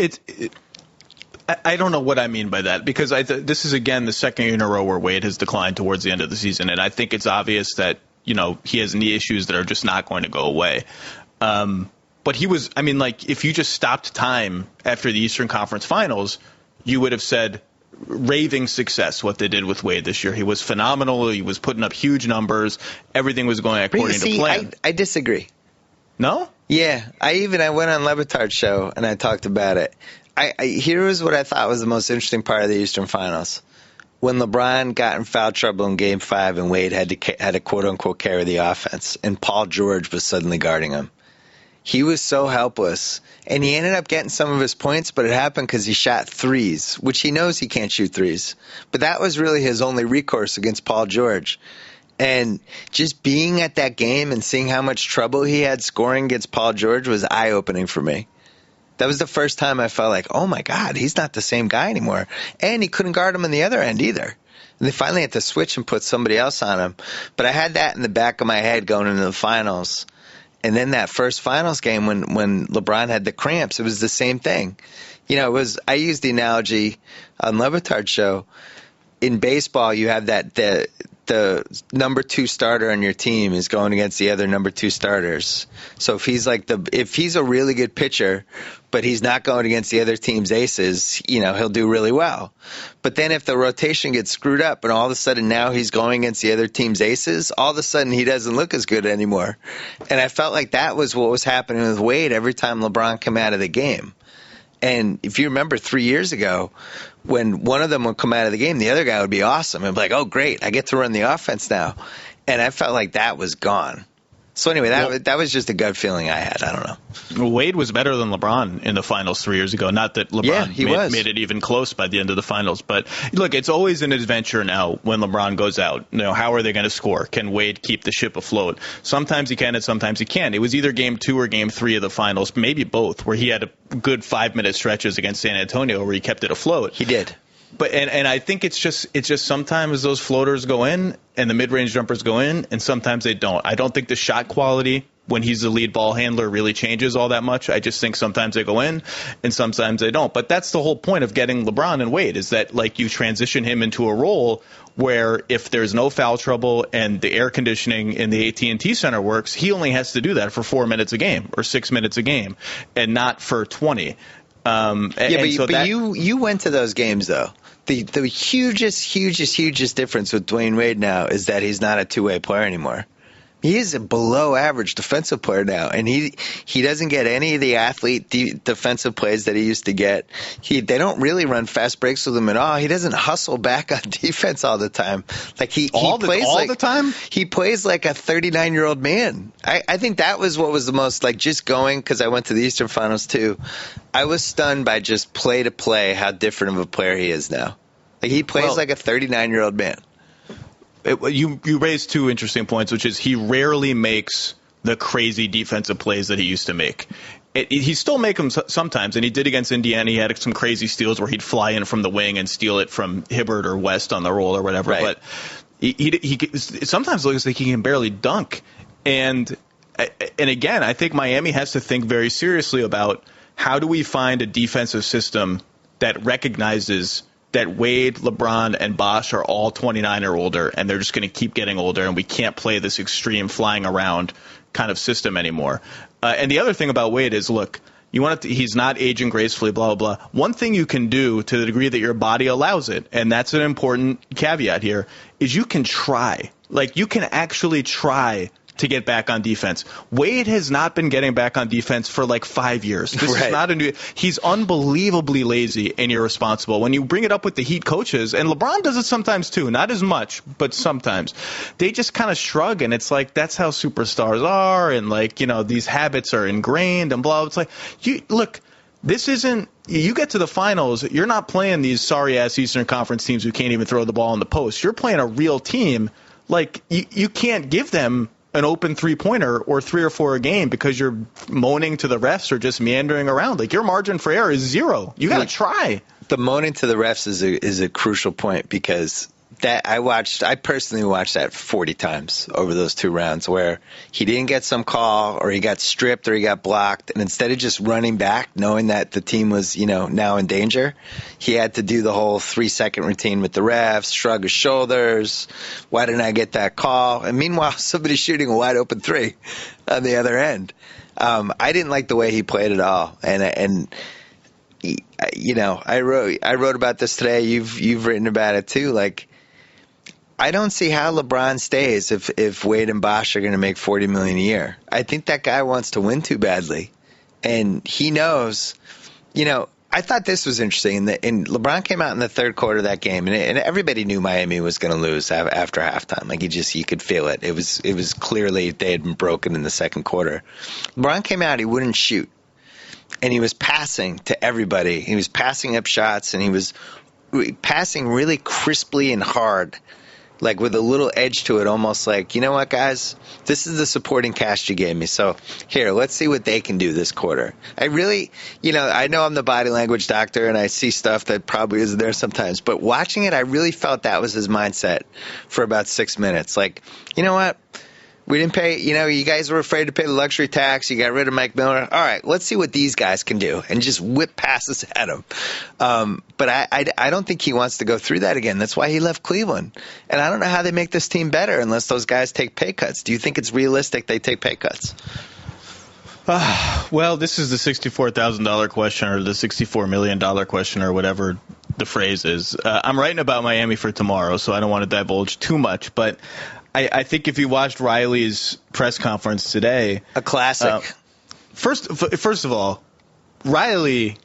Speaker 4: I don't know what I mean by that, because this is, again, the second year in a row where Wade has declined towards the end of the season, and I think it's obvious that, you know, he has knee issues that are just not going to go away. But he was, I mean, like, if you just stopped time after the Eastern Conference Finals, you would have said raving success what they did with Wade this year. He was phenomenal. He was putting up huge numbers. Everything was going according to plan.
Speaker 3: I disagree.
Speaker 4: No?
Speaker 3: Yeah. I went on Le Batard's show, and I talked about it. Here was what I thought was the most interesting part of the Eastern Finals. When LeBron got in foul trouble in Game 5 and Wade had to quote-unquote carry the offense, and Paul George was suddenly guarding him. He was so helpless, and he ended up getting some of his points, but it happened because he shot threes, which he knows he can't shoot threes. But that was really his only recourse against Paul George. And just being at that game and seeing how much trouble he had scoring against Paul George was eye-opening for me. That was the first time I felt like, oh, my God, he's not the same guy anymore. And he couldn't guard him on the other end either. And they finally had to switch and put somebody else on him. But I had that in the back of my head going into the finals. And then that first finals game when LeBron had the cramps, it was the same thing. You know, I used the analogy on Le Batard's show. In baseball, you have that the number 2 starter on your team is going against the other number 2 starters. So if he's a really good pitcher, but he's not going against the other team's aces, you know, he'll do really well. But then if the rotation gets screwed up and all of a sudden now he's going against the other team's aces, all of a sudden he doesn't look as good anymore. And I felt like that was what was happening with Wade every time LeBron came out of the game. And if you remember 3 years ago, when one of them would come out of the game, the other guy would be awesome. And be like, oh, great, I get to run the offense now. And I felt like that was gone. So anyway, that was just a gut feeling I had. I don't know.
Speaker 4: Wade was better than LeBron in the finals 3 years ago. Not that LeBron made it even close by the end of the finals. But look, it's always an adventure now when LeBron goes out. How are they going to score? Can Wade keep the ship afloat? Sometimes he can and sometimes he can't. It was either game 2 or game 3 of the finals, maybe both, where he had a good 5-minute stretches against San Antonio where he kept it afloat.
Speaker 3: He did.
Speaker 4: But and I think it's just sometimes those floaters go in and the mid-range jumpers go in, and sometimes they don't. I don't think the shot quality when he's the lead ball handler really changes all that much. I just think sometimes they go in and sometimes they don't. But that's the whole point of getting LeBron and Wade, is that like you transition him into a role where if there's no foul trouble and the air conditioning in the AT&T Center works, he only has to do that for 4 minutes a game or 6 minutes a game and not for 20.
Speaker 3: You went to those games though. The hugest difference with Dwayne Wade now is that he's not a two-way player anymore. He is a below-average defensive player now, and he doesn't get any of the athlete defensive plays that he used to get. They don't really run fast breaks with him at all. He doesn't hustle back on defense all the time. Like he plays all the time. He plays like a 39-year-old man. I think that was what was the most like just going, because I went to the Eastern Finals too. I was stunned by just play to play how different of a player he is now. Like he plays like a 39-year-old man.
Speaker 4: You raised two interesting points, which is he rarely makes the crazy defensive plays that he used to make. He still make them sometimes, and he did against Indiana. He had some crazy steals where he'd fly in from the wing and steal it from Hibbert or West on the roll or whatever. Right. But he sometimes looks like he can barely dunk. And again, I think Miami has to think very seriously about how do we find a defensive system that recognizes that Wade, LeBron, and Bosh are all 29 or older, and they're just going to keep getting older, and we can't play this extreme flying around kind of system anymore. And the other thing about Wade is, look, he's not aging gracefully, blah, blah, blah. One thing you can do to the degree that your body allows it, and that's an important caveat here, is you can try. Like, you can actually try to get back on defense. Wade has not been getting back on defense for like 5 years. This is not he's unbelievably lazy and irresponsible. When you bring it up with the Heat coaches, and LeBron does it sometimes too, not as much, but sometimes, they just kind of shrug, and it's like, that's how superstars are, and like, these habits are ingrained and blah. It's like, look, this isn't, you get to the finals, you're not playing these sorry-ass Eastern Conference teams who can't even throw the ball in the post. You're playing a real team. Like, you can't give them an open three-pointer or 3 or 4 a game because you're moaning to the refs or just meandering around. Like, your margin for error is 0. You got to try.
Speaker 3: The moaning to the refs is a crucial point, because that I personally watched that 40 times over those 2 rounds where he didn't get some call or he got stripped or he got blocked, and instead of just running back knowing that the team was now in danger, he had to do the whole 3-second routine with the refs, shrug his shoulders, why didn't I get that call? And meanwhile somebody's shooting a wide open 3 on the other end. I didn't like the way he played at all, and I wrote about this today. You've written about it too. Like, I don't see how LeBron stays if Wade and Bosh are going to make $40 million a year. I think that guy wants to win too badly, and he knows. I thought this was interesting. And LeBron came out in the third quarter of that game, and everybody knew Miami was going to lose after halftime. Like, you could feel it. It was clearly they had been broken in the second quarter. LeBron came out, he wouldn't shoot, and he was passing to everybody. He was passing up shots, and he was passing really crisply and hard, like with a little edge to it, almost like, you know what, guys, this is the supporting cast you gave me. So here, let's see what they can do this quarter. I really, I know I'm the body language doctor and I see stuff that probably isn't there sometimes, but watching it, I really felt that was his mindset for about 6 minutes. Like, you know what? We didn't pay, you guys were afraid to pay the luxury tax. You got rid of Mike Miller. All right, let's see what these guys can do, and just whip passes at him. But I don't think he wants to go through that again. That's why he left Cleveland. And I don't know how they make this team better unless those guys take pay cuts. Do you think it's realistic they take pay cuts?
Speaker 4: Well, this is the $64,000 question, or the $64 million question, or whatever the phrase is. I'm writing about Miami for tomorrow, so I don't want to divulge too much, but I think if you watched Riley's press conference today,
Speaker 3: a classic.
Speaker 4: First of all, Riley,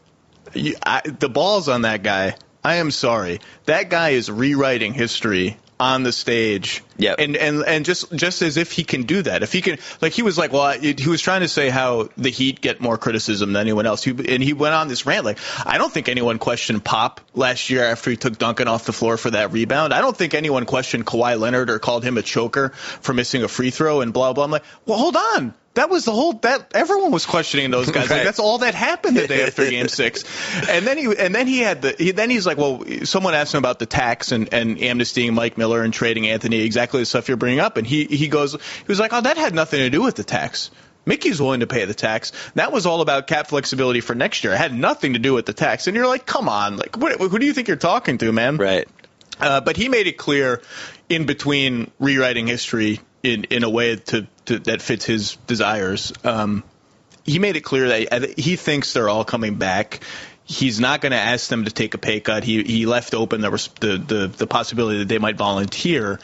Speaker 4: the balls on that guy. I am sorry. That guy is rewriting history on the stage.
Speaker 3: Yep.
Speaker 4: And just as if he can do that. If he can, like, he was like, he was trying to say how the Heat get more criticism than anyone else. And he went on this rant like, I don't think anyone questioned Pop last year after he took Duncan off the floor for that rebound. I don't think anyone questioned Kawhi Leonard or called him a choker for missing a free throw and blah, blah. I'm like, well, hold on. That was everyone was questioning those guys.
Speaker 3: Right.
Speaker 4: Like, that's all that happened the day after Game 6. And then he's like, well, someone asked him about the tax and amnestying Mike Miller and trading Anthony, exactly the stuff you're bringing up. And he was like, oh, that had nothing to do with the tax. Mickey's willing to pay the tax. That was all about cap flexibility for next year. It had nothing to do with the tax. And you're like, come on, like, who do you think you're talking to, man?
Speaker 3: Right.
Speaker 4: But he made it clear in between rewriting history in a way that fits his desires. He made it clear that he thinks they're all coming back. He's not going to ask them to take a pay cut. He left open the possibility that they might volunteer.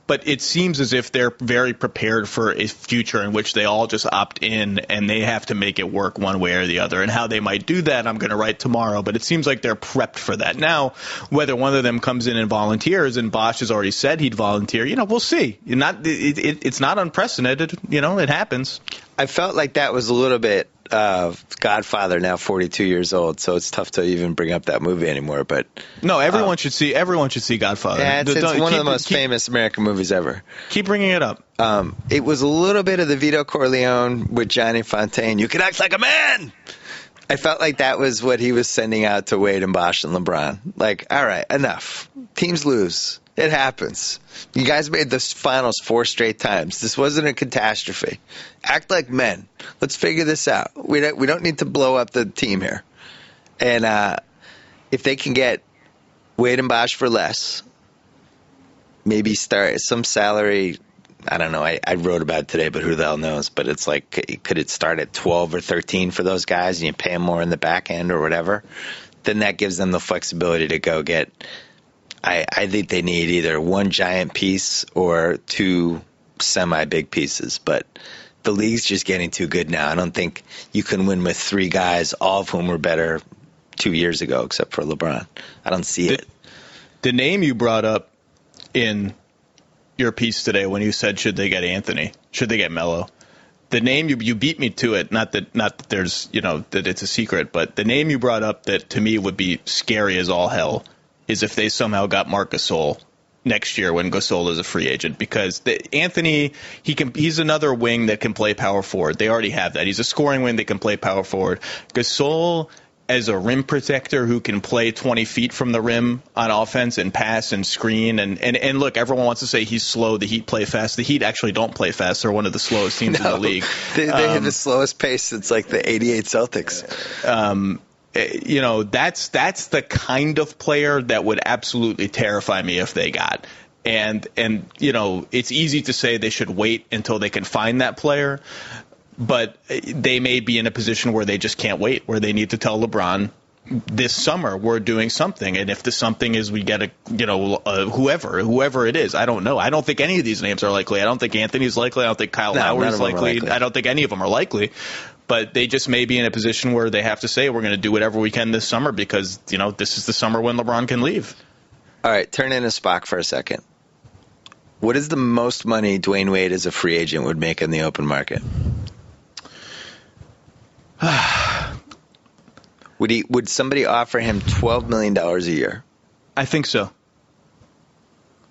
Speaker 4: But it seems as if they're very prepared for a future in which they all just opt in and they have to make it work one way or the other. And how they might do that, I'm going to write tomorrow. But it seems like they're prepped for that. Now, whether one of them comes in and volunteers, and Bosch has already said he'd volunteer, we'll see. It's not unprecedented. It happens.
Speaker 3: I felt like that was a little bit Godfather, now 42 years old, so it's tough to even bring up that movie anymore. But
Speaker 4: no, everyone should see Godfather.
Speaker 3: Yeah, it's one of the most famous American movies ever.
Speaker 4: Keep bringing it up.
Speaker 3: It was a little bit of the Vito Corleone with Johnny Fontaine. You can act like a man. I felt like that was what he was sending out to Wade and Bosch and LeBron. Like, all right, enough. Teams lose. It happens. You guys made the finals 4 straight times. This wasn't a catastrophe. Act like men. Let's figure this out. We don't need to blow up the team here. And if they can get Wade and Bosch for less, maybe start some salary. I don't know. I wrote about it today, but who the hell knows? But it's like, could it start at 12 or 13 for those guys and you pay them more in the back end or whatever? Then that gives them the flexibility to go get. I think they need either one giant piece or 2 semi-big pieces. But the league's just getting too good now. I don't think you can win with 3 guys, all of whom were better 2 years ago, except for LeBron. I don't see it.
Speaker 4: The name you brought up in your piece today when you said, should they get Anthony? Should they get Melo? The name you beat me to it. Not that there's, that it's a secret, but the name you brought up that to me would be scary as all hell is if they somehow got Marc Gasol next year when Gasol is a free agent, because Anthony, he's another wing that can play power forward. They already have that. He's a scoring wing that can play power forward. Gasol as a rim protector who can play 20 feet from the rim on offense and pass and screen. And look, everyone wants to say he's slow. The Heat play fast. The Heat actually don't play fast. They're one of the slowest teams in the league.
Speaker 3: They have the slowest pace since like the 88 Celtics.
Speaker 4: That's the kind of player that would absolutely terrify me if they got. And it's easy to say they should wait until they can find that player, but they may be in a position where they just can't wait, where they need to tell LeBron this summer we're doing something. And if the something is we get whoever it is, I don't know. I don't think any of these names are likely. I don't think Anthony's likely. I don't think Kyle Lowry's likely. I don't think any of them are likely. But they just may be in a position where they have to say, we're going to do whatever we can this summer because, this is the summer when LeBron can leave.
Speaker 3: All right, turn into Spock for a second. What is the most money Dwayne Wade as a free agent would make in the open market? Would somebody offer him $12 million a year?
Speaker 4: I think so.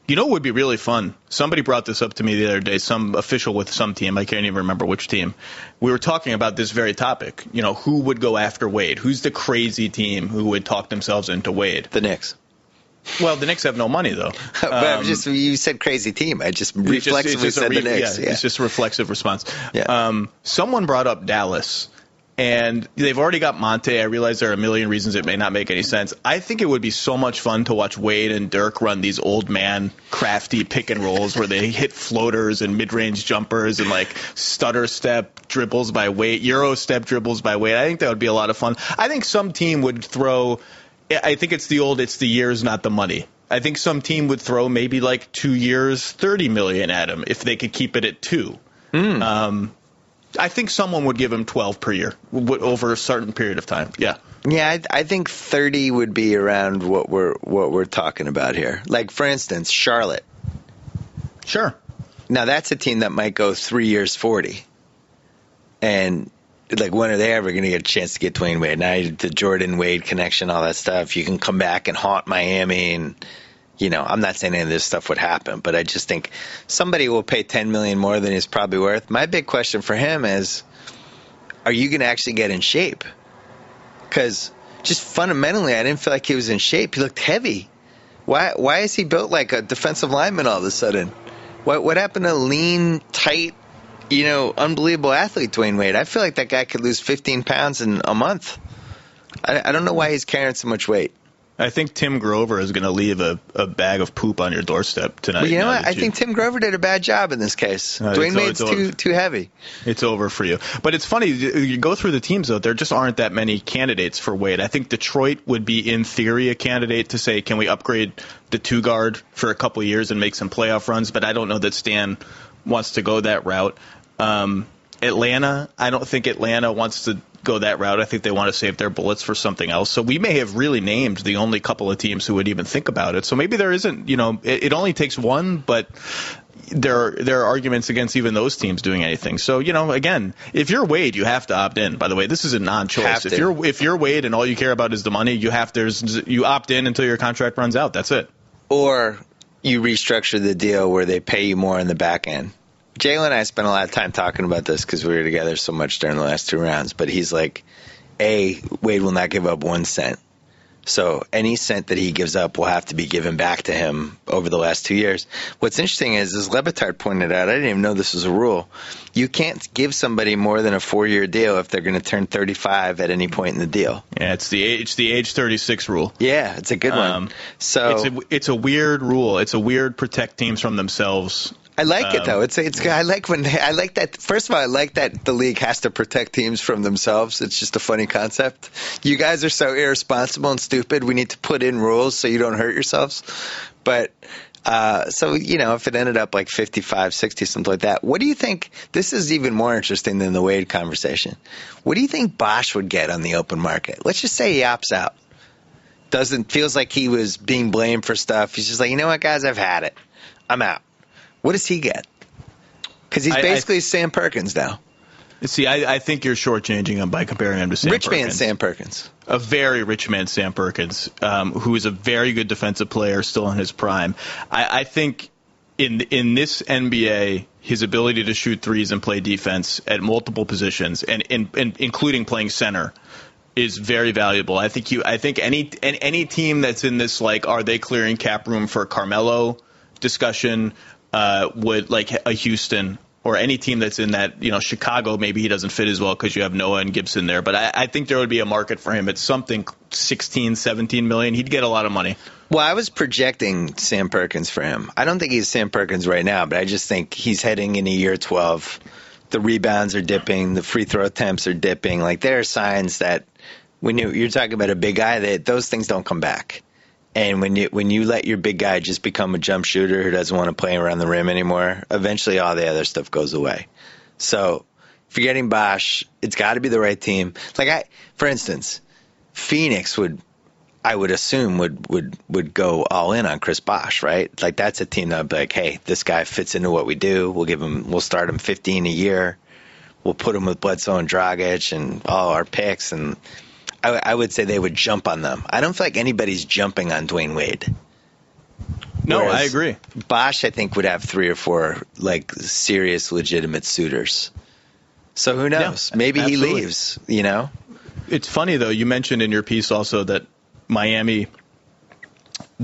Speaker 4: It would be really fun. Somebody brought this up to me the other day, some official with some team. I can't even remember which team. We were talking about this very topic. Who would go after Wade? Who's the crazy team who would talk themselves into Wade?
Speaker 3: The Knicks.
Speaker 4: Well, the Knicks have no money, though.
Speaker 3: But you said crazy team. I just reflexively said the Knicks.
Speaker 4: Yeah, it's just a reflexive response.
Speaker 3: Yeah.
Speaker 4: Someone brought up Dallas. And they've already got Monte. I realize there are a million reasons it may not make any sense. I think it would be so much fun to watch Wade and Dirk run these old man crafty pick and rolls where they hit floaters and mid-range jumpers and like stutter step dribbles by Wade, Euro step dribbles by Wade. I think that would be a lot of fun. I think some team would throw, I think it's the years, not the money. I think some team would throw maybe like 2 years, $30 million at him if they could keep it at 2. I think someone would give him 12 per year over a certain period of time. Yeah.
Speaker 3: Yeah, I think 30 would be around what we're talking about here. Like, for instance, Charlotte.
Speaker 4: Sure.
Speaker 3: Now, that's a team that might go 3 years 40. And, like, when are they ever going to get a chance to get Dwayne Wade? Now, the Jordan-Wade connection, all that stuff, you can come back and haunt Miami. And, you know, I'm not saying any of this stuff would happen, but I just think somebody will pay $10 million more than he's probably worth. My big question for him is, are you going to actually get in shape? Because just fundamentally, I didn't feel like he was in shape. He looked heavy. Why is he built like a defensive lineman all of a sudden? What happened to lean, tight, you know, unbelievable athlete Dwayne Wade? I feel like that guy could lose 15 pounds in a month. I don't know why he's carrying so much weight.
Speaker 4: I think Tim Grover is going to leave a bag of poop on your doorstep tonight.
Speaker 3: Well, you know what? I think Tim Grover did a bad job in this case. Dwayne Wade's too heavy.
Speaker 4: It's over for you. But it's funny. You go through the teams, though. There just aren't that many candidates for Wade. I think Detroit would be, in theory, a candidate to say, can we upgrade the two-guard for a couple of years and make some playoff runs? But I don't know that Stan wants to go that route. Atlanta, I don't think Atlanta wants to go that route. I think they want to save their bullets for something else. So we may have really named the only couple of teams who would even think about it. So maybe there isn't, you know, it only takes one, but there are arguments against even those teams doing anything. So, you know, again, if you're Wade, you have to opt in. By the way, this is a non-choice. If you're Wade and all you care about is the money, you opt in until your contract runs out. That's it. Or
Speaker 3: you restructure the deal where they pay you more in the back end. Jalen and I spent a lot of time talking about this because we were together so much during the last two rounds. But he's like, Wade will not give up 1 cent. So any cent that he gives up will have to be given back to him over the last 2 years. What's interesting is, as Lebitard pointed out, I didn't even know this was a rule. You can't give somebody more than a 4-year deal if they're going to turn 35 at any point in the deal. Yeah, it's the age 36 rule. Yeah, it's a good one. So it's a weird rule. It's a weird protect teams from themselves. I like it though. I like that. First of all, I like that the league has to protect teams from themselves. It's just a funny concept. You guys are so irresponsible and stupid. We need to put in rules so you don't hurt yourselves. But so, you know, if it ended up like 55, 60, something like that, what do you think? This is even more interesting than the Wade conversation. What do you think Bosh would get on the open market? Let's just say he opts out. Feels like he was being blamed for stuff. He's just like, you know what, guys, I've had it. I'm out. What does he get? Because he's basically Sam Perkins now. See, I think you're shortchanging him by comparing him to Sam Perkins. Rich man Sam Perkins. A very rich man Sam Perkins, who is a very good defensive player, still in his prime. I think in this NBA, his ability to shoot threes and play defense at multiple positions, and including playing center, is very valuable. I think any team that's in this, like, are they clearing cap room for Carmelo discussion, would, like a Houston or any team that's in that, you know, Chicago, maybe he doesn't fit as well because you have Noah and Gibson there. But I think there would be a market for him at something 16, 17 million. He'd get a lot of money. Well, I was projecting Sam Perkins for him. I don't think he's Sam Perkins right now, but I just think he's heading into year 12. The rebounds are dipping. The free throw attempts are dipping. Like, there are signs that when you're talking about a big guy, that those things don't come back. And when you let your big guy just become a jump shooter who doesn't want to play around the rim anymore, eventually all the other stuff goes away. So if you're getting Bosh, it's got to be the right team. Like, for instance, Phoenix I would assume would go all in on Chris Bosh, right? Like, that's a team that would be like, hey, this guy fits into what we do. We'll start him 15 a year. We'll put him with Bledsoe and Dragic and all our picks, and I would say they would jump on them. I don't feel like anybody's jumping on Dwayne Wade. No, I agree. Bosh, I think, would have 3 or 4 like serious, legitimate suitors. So who knows? Yeah, maybe absolutely. He leaves, you know? It's funny, though. You mentioned in your piece also that Miami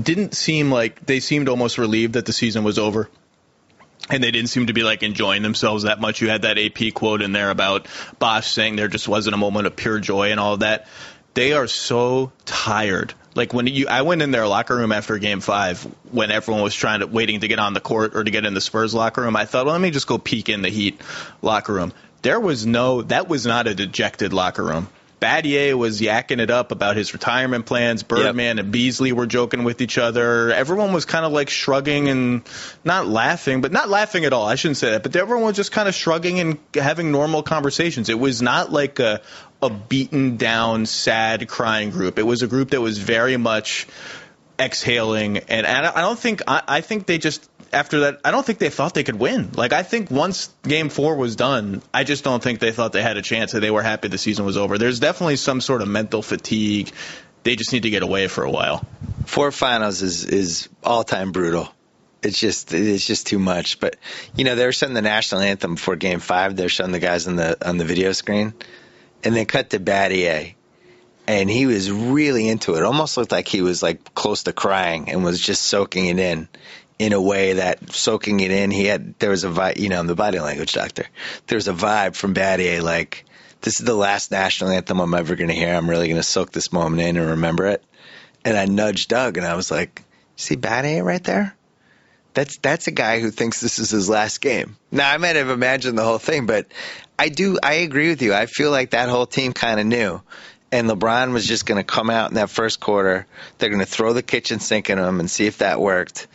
Speaker 3: didn't seem like – they seemed almost relieved that the season was over. And they didn't seem to be, like, enjoying themselves that much. You had that AP quote in there about Bosh saying there just wasn't a moment of pure joy and all of that. They are so tired. Like, I went in their locker room after Game 5 when everyone was waiting to get on the court or to get in the Spurs locker room. I thought, well, let me just go peek in the Heat locker room. That was not a dejected locker room. Battier was yakking it up about his retirement plans. Birdman and Beasley were joking with each other. Everyone was kind of like shrugging and not laughing at all. I shouldn't say that, but everyone was just kind of shrugging and having normal conversations. It was not like
Speaker 4: a beaten down, sad, crying group. It was a group that was very much exhaling, and I think they just, after that, I don't think they thought they could win. Like, I think once Game 4 was done, I just don't think they thought they had a chance, and they were happy the season was over. There's definitely some sort of mental fatigue. They just need to get away for a while.
Speaker 3: 4 finals is all-time brutal. It's just too much. But, they were showing the national anthem before Game 5. They're showing the guys on the video screen. And they cut to Battier. And he was really into it. Almost looked like he was like close to crying and was just soaking it in a way that soaking it in, there was a vibe, I'm the body language doctor. There was a vibe from Battier like, this is the last national anthem I'm ever going to hear. I'm really going to soak this moment in and remember it. And I nudged Doug and I was like, see Battier right there? That's a guy who thinks this is his last game. Now, I might have imagined the whole thing, but I agree with you. I feel like that whole team kind of knew. And LeBron was just going to come out in that first quarter. They're going to throw the kitchen sink in him and see if that worked.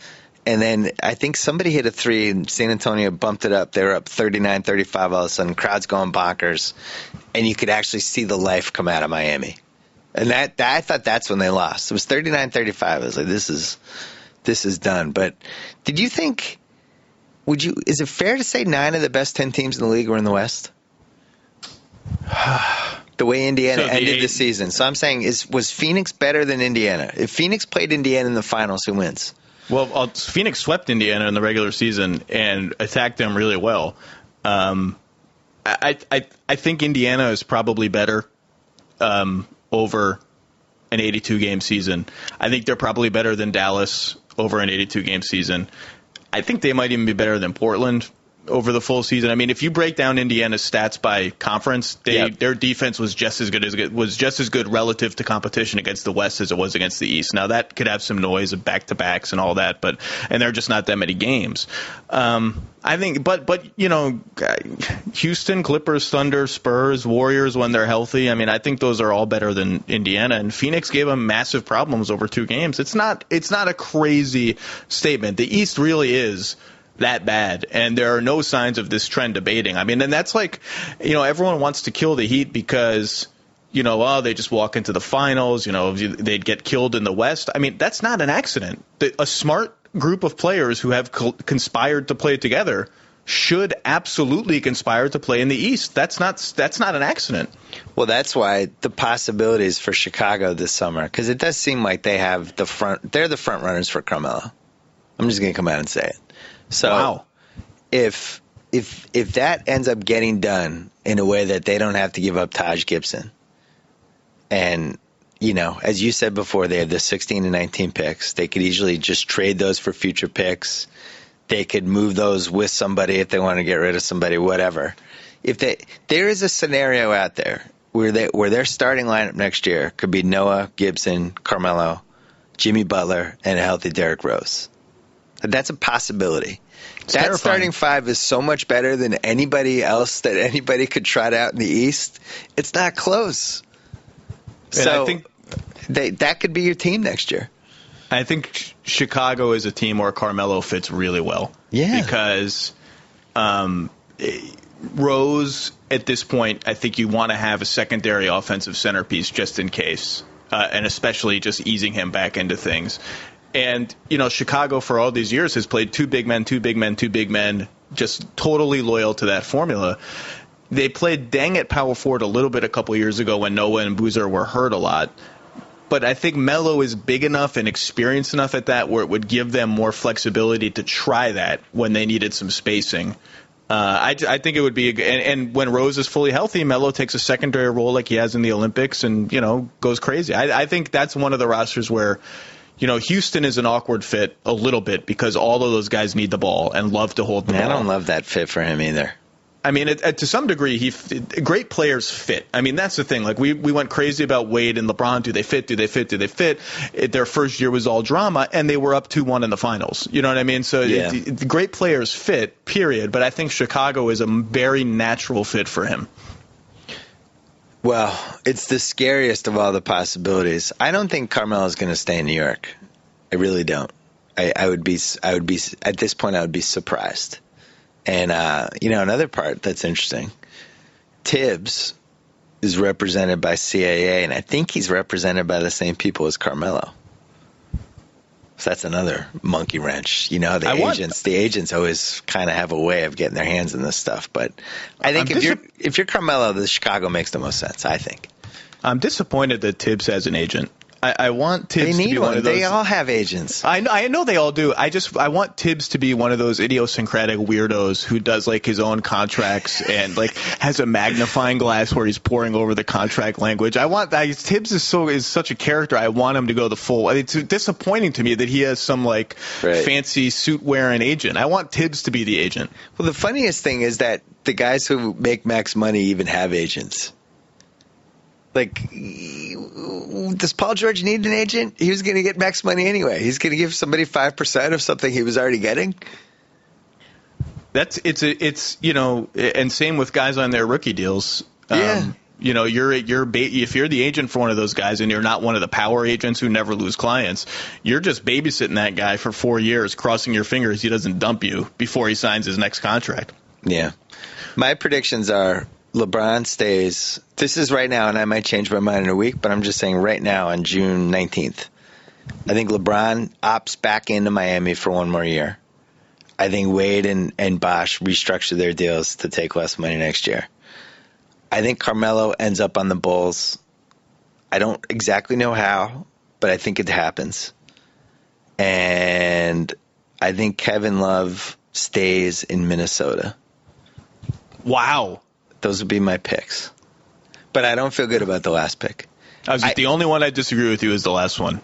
Speaker 3: And then I think somebody hit a 3 and San Antonio bumped it up. They were up 39-35 all of a sudden. Crowd's going bonkers. And you could actually see the life come out of Miami. And that I thought that's when they lost. It was 39-35. I was like, this is done. But did you think, is it fair to say 9 of the best 10 teams in the league were in the West? The way Indiana ended the season. So I'm saying, was Phoenix better than Indiana? If Phoenix played Indiana in the finals, who wins?
Speaker 4: Well, Phoenix swept Indiana in the regular season and attacked them really well. I think Indiana is probably better over an 82-game season. I think they're probably better than Dallas over an 82-game season. I think they might even be better than Portland over the full season. I mean, if you break down Indiana's stats by conference, their defense was just as good relative to competition against the West as it was against the East. Now that could have some noise of back-to-backs and all that, and there are just not that many games. I think, but Houston, Clippers, Thunder, Spurs, Warriors when they're healthy. I mean, I think those are all better than Indiana. And Phoenix gave them massive problems over 2 games. It's not a crazy statement. The East really is that bad, and there are no signs of this trend abating. I mean, and that's like, everyone wants to kill the Heat because, they just walk into the finals, they'd get killed in the West. I mean, that's not an accident. A smart group of players who have conspired to play together should absolutely conspire to play in the East. That's not an accident.
Speaker 3: Well, that's why the possibilities for Chicago this summer, because it does seem like they're the front runners for Carmelo. I'm just going to come out and say it. So wow. If that ends up getting done in a way that they don't have to give up Taj Gibson, and as you said before, they have the 16 and 19 picks. They could easily just trade those for future picks. They could move those with somebody if they want to get rid of somebody, whatever. There is a scenario out there where their starting lineup next year could be Noah, Gibson, Carmelo, Jimmy Butler, and a healthy Derrick Rose. That's a possibility. That starting 5 is so much better than anybody else that anybody could trot out in the East. It's not close.
Speaker 4: And
Speaker 3: so
Speaker 4: I think
Speaker 3: that could be your team next year.
Speaker 4: I think Chicago is a team where Carmelo fits really well.
Speaker 3: Yeah.
Speaker 4: Because Rose, at this point, I think you want to have a secondary offensive centerpiece just in case, and especially just easing him back into things. And, Chicago for all these years has played 2 big men, 2 big men, 2 big men, just totally loyal to that formula. They played dang at power forward a little bit a couple years ago when Noah and Boozer were hurt a lot. But I think Melo is big enough and experienced enough at that where it would give them more flexibility to try that when they needed some spacing. I think it would be and when Rose is fully healthy, Melo takes a secondary role like he has in the Olympics and, goes crazy. I think that's one of the rosters where Houston is an awkward fit a little bit because all of those guys need the ball and love to hold the ball.
Speaker 3: I don't love that fit for him either.
Speaker 4: I mean, to some degree, great players fit. I mean, that's the thing. Like, we went crazy about Wade and LeBron. Do they fit? Do they fit? Do they fit? Their first year was all drama, and they were up 2-1 in the finals. You know what I mean? So great players fit, period. But I think Chicago is a very natural fit for him.
Speaker 3: Well, it's the scariest of all the possibilities. I don't think Carmelo is going to stay in New York. I really don't. I would be at this point, I would be surprised. And, another part that's interesting, Tibbs is represented by CAA, and I think he's represented by the same people as Carmelo. So that's another monkey wrench. You know, the agents always kind of have a way of getting their hands in this stuff. But I think if you're Carmelo, the Chicago makes the most sense, I think.
Speaker 4: I'm disappointed that Tibbs has an agent. I want Tibbs to be one of those.
Speaker 3: They all have agents.
Speaker 4: I know they all do. I want Tibbs to be one of those idiosyncratic weirdos who does like his own contracts and like has a magnifying glass where he's poring over the contract language. Tibbs is such a character. I want him to go the full. It's disappointing to me that he has some like fancy suit wearing agent. I want Tibbs to be the agent.
Speaker 3: Well, the funniest thing is that the guys who make max money even have agents. Like, does Paul George need an agent? He was going to get max money anyway. He's going to give somebody 5% of something he was already getting.
Speaker 4: It's and same with guys on their rookie deals.
Speaker 3: Yeah.
Speaker 4: If you're the agent for one of those guys and you're not one of the power agents who never lose clients, you're just babysitting that guy for 4 years, crossing your fingers he doesn't dump you before he signs his next contract.
Speaker 3: Yeah. My predictions are LeBron stays. This is right now, and I might change my mind in a week, but I'm just saying right now on June 19th. I think LeBron opts back into Miami for one more year. I think Wade and Bosh restructure their deals to take less money next year. I think Carmelo ends up on the Bulls. I don't exactly know how, but I think it happens. And I think Kevin Love stays in Minnesota.
Speaker 4: Wow.
Speaker 3: Those would be my picks. But I don't feel good about the last pick.
Speaker 4: The only one I disagree with you is the last one.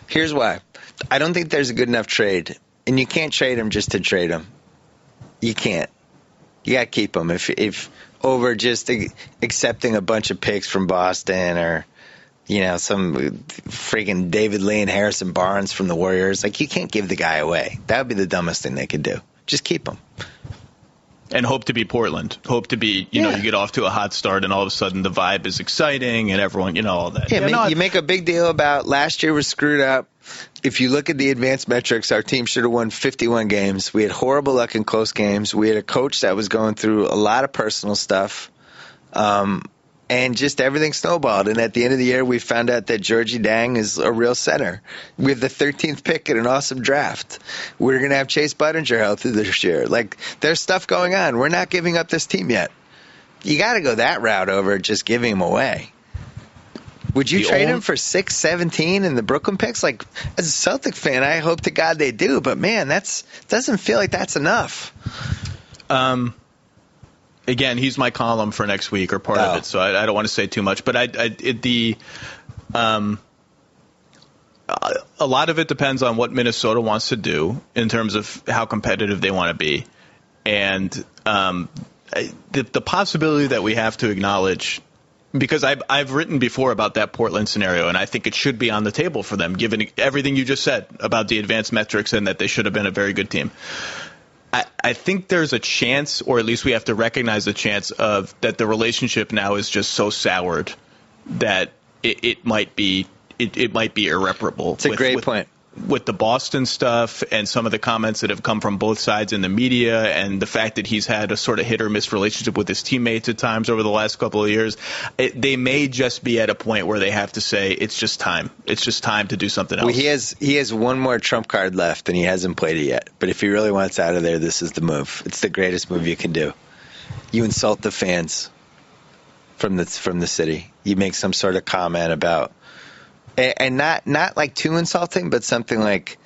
Speaker 3: Here's why. I don't think there's a good enough trade. And you can't trade him just to trade him. You can't. You got to keep him. If over just accepting a bunch of picks from Boston or, some freaking David Lee and Harrison Barnes from the Warriors, like you can't give the guy away. That would be the dumbest thing they could do. Just keep him.
Speaker 4: And hope to be Portland. Hope to be, you get off to a hot start and all of a sudden the vibe is exciting and everyone, all that.
Speaker 3: Yeah, you make a big deal about last year was screwed up. If you look at the advanced metrics, our team should have won 51 games. We had horrible luck in close games. We had a coach that was going through a lot of personal stuff. And just everything snowballed. And at the end of the year, we found out that Georgie Dang is a real center. We have the 13th pick in an awesome draft. We're going to have Chase Budinger healthy this year. Like, there's stuff going on. We're not giving up this team yet. You got to go that route over just giving him away. Would you trade him for 6, 17 in the Brooklyn picks? Like, as a Celtic fan, I hope to God they do. But, man, doesn't feel like that's enough.
Speaker 4: Again, he's my column for next week or part of it, so I don't want to say too much. But a lot of it depends on what Minnesota wants to do in terms of how competitive they want to be. And the possibility that we have to acknowledge, because I've written before about that Portland scenario, and I think it should be on the table for them, given everything you just said about the advanced metrics and that they should have been a very good team. I think there's a chance, or at least we have to recognize the chance of that the relationship now is just so soured that it might be irreparable.
Speaker 3: It's a great point.
Speaker 4: With the Boston stuff and some of the comments that have come from both sides in the media and the fact that he's had a sort of hit or miss relationship with his teammates at times over the last couple of years, they may just be at a point where they have to say it's just time. It's just time to do something else.
Speaker 3: Well, he has one more trump card left and he hasn't played it yet. But if he really wants out of there, this is the move. It's the greatest move you can do. You insult the fans from the city. You make some sort of comment about. And not like too insulting, but something like,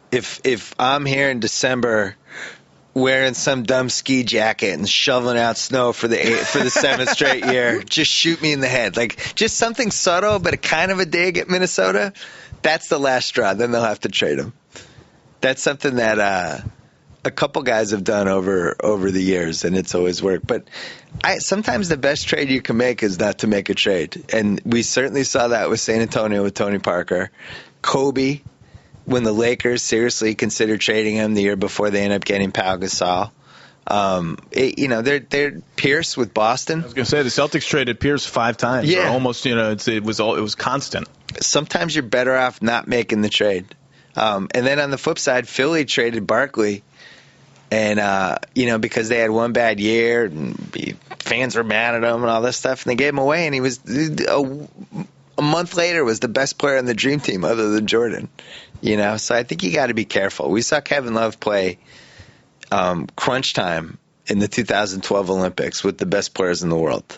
Speaker 3: if I'm here in December wearing some dumb ski jacket and shoveling out snow for the 7th straight year, just shoot me in the head. Like just something subtle, but a kind of a dig at Minnesota. That's the last straw. Then they'll have to trade him. That's something that a couple guys have done over the years, and it's always worked. But sometimes the best trade you can make is not to make a trade. And we certainly saw that with San Antonio with Tony Parker. Kobe, when the Lakers seriously considered trading him the year before they ended up getting Pau Gasol. They're Pierce with Boston.
Speaker 4: I was going to say the Celtics traded Pierce 5 times.
Speaker 3: Yeah.
Speaker 4: Or almost, it was constant.
Speaker 3: Sometimes you're better off not making the trade. And then on the flip side, Philly traded Barkley. And, because they had one bad year, and fans were mad at him and all this stuff, and they gave him away, and he was a month later was the best player on the Dream Team other than Jordan. So I think you got to be careful. We saw Kevin Love play crunch time in the 2012 Olympics with the best players in the world.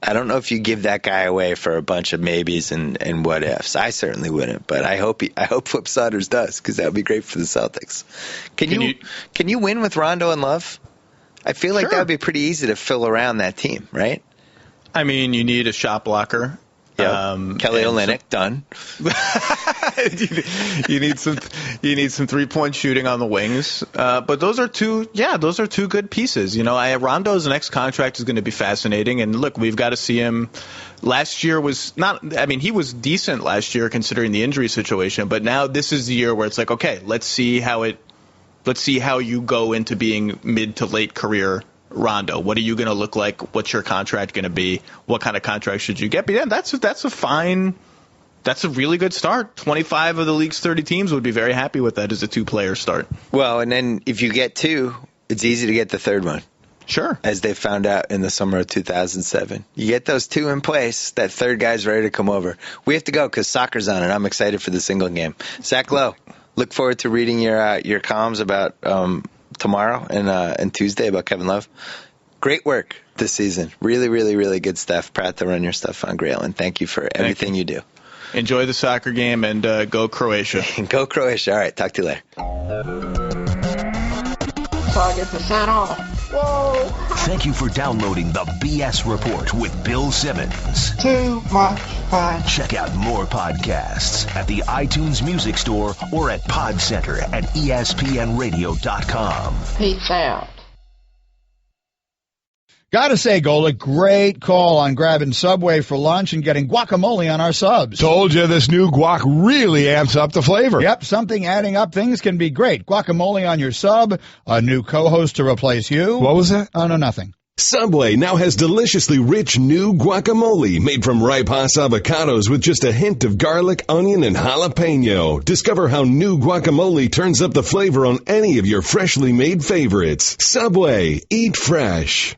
Speaker 3: I don't know if you give that guy away for a bunch of maybes and what ifs. I certainly wouldn't, but I hope Flip Saunders does, because that would be great for the Celtics. Can you win with Rondo and Love? I feel like that would be pretty easy to fill around that team, right?
Speaker 4: I mean, you need a shot blocker.
Speaker 3: Yep. Kelly Olynyk, done.
Speaker 4: you need some 3-point shooting on the wings. But those are two good pieces. Rondo's next contract is going to be fascinating. And look, we've got to see him. Last year was he was decent last year considering the injury situation. But now this is the year where it's like, okay, let's see how you go into being mid to late career Rondo. What are you going to look like? What's your contract going to be? What kind of contract should you get? But yeah, that's a really good start. 25 of the league's 30 teams would be very happy with that as a 2-player start.
Speaker 3: Well, and then if you get 2, it's easy to get the third one.
Speaker 4: Sure.
Speaker 3: As they found out in the summer of 2007. You get those 2 in place, that third guy's ready to come over. We have to go because soccer's on, and I'm excited for the single game. Zach Lowe, look forward to reading your columns about tomorrow and Tuesday about Kevin Love. Great work this season. Really, really, really good stuff. Proud to run your stuff on Grantland. Thank you for everything you do.
Speaker 4: Enjoy the soccer game and go Croatia.
Speaker 3: Go Croatia. All right. Talk to you later.
Speaker 5: Target % off. Whoa.
Speaker 2: Thank you for downloading the BS Report with Bill Simmons.
Speaker 5: Too much fun.
Speaker 2: Check out more podcasts at the iTunes Music Store or at Podcenter at ESPNradio.com.
Speaker 5: Peace out.
Speaker 6: Gotta say, Golick, great call on grabbing Subway for lunch and getting guacamole on our subs.
Speaker 7: Told you this new guac really amps up the flavor.
Speaker 6: Yep, something adding up things can be great. Guacamole on your sub, a new co-host to replace you.
Speaker 7: What was that?
Speaker 6: Oh, no, nothing.
Speaker 8: Subway now has deliciously rich new guacamole made from ripe Hass avocados with just a hint of garlic, onion, and jalapeno. Discover how new guacamole turns up the flavor on any of your freshly made favorites. Subway, eat fresh.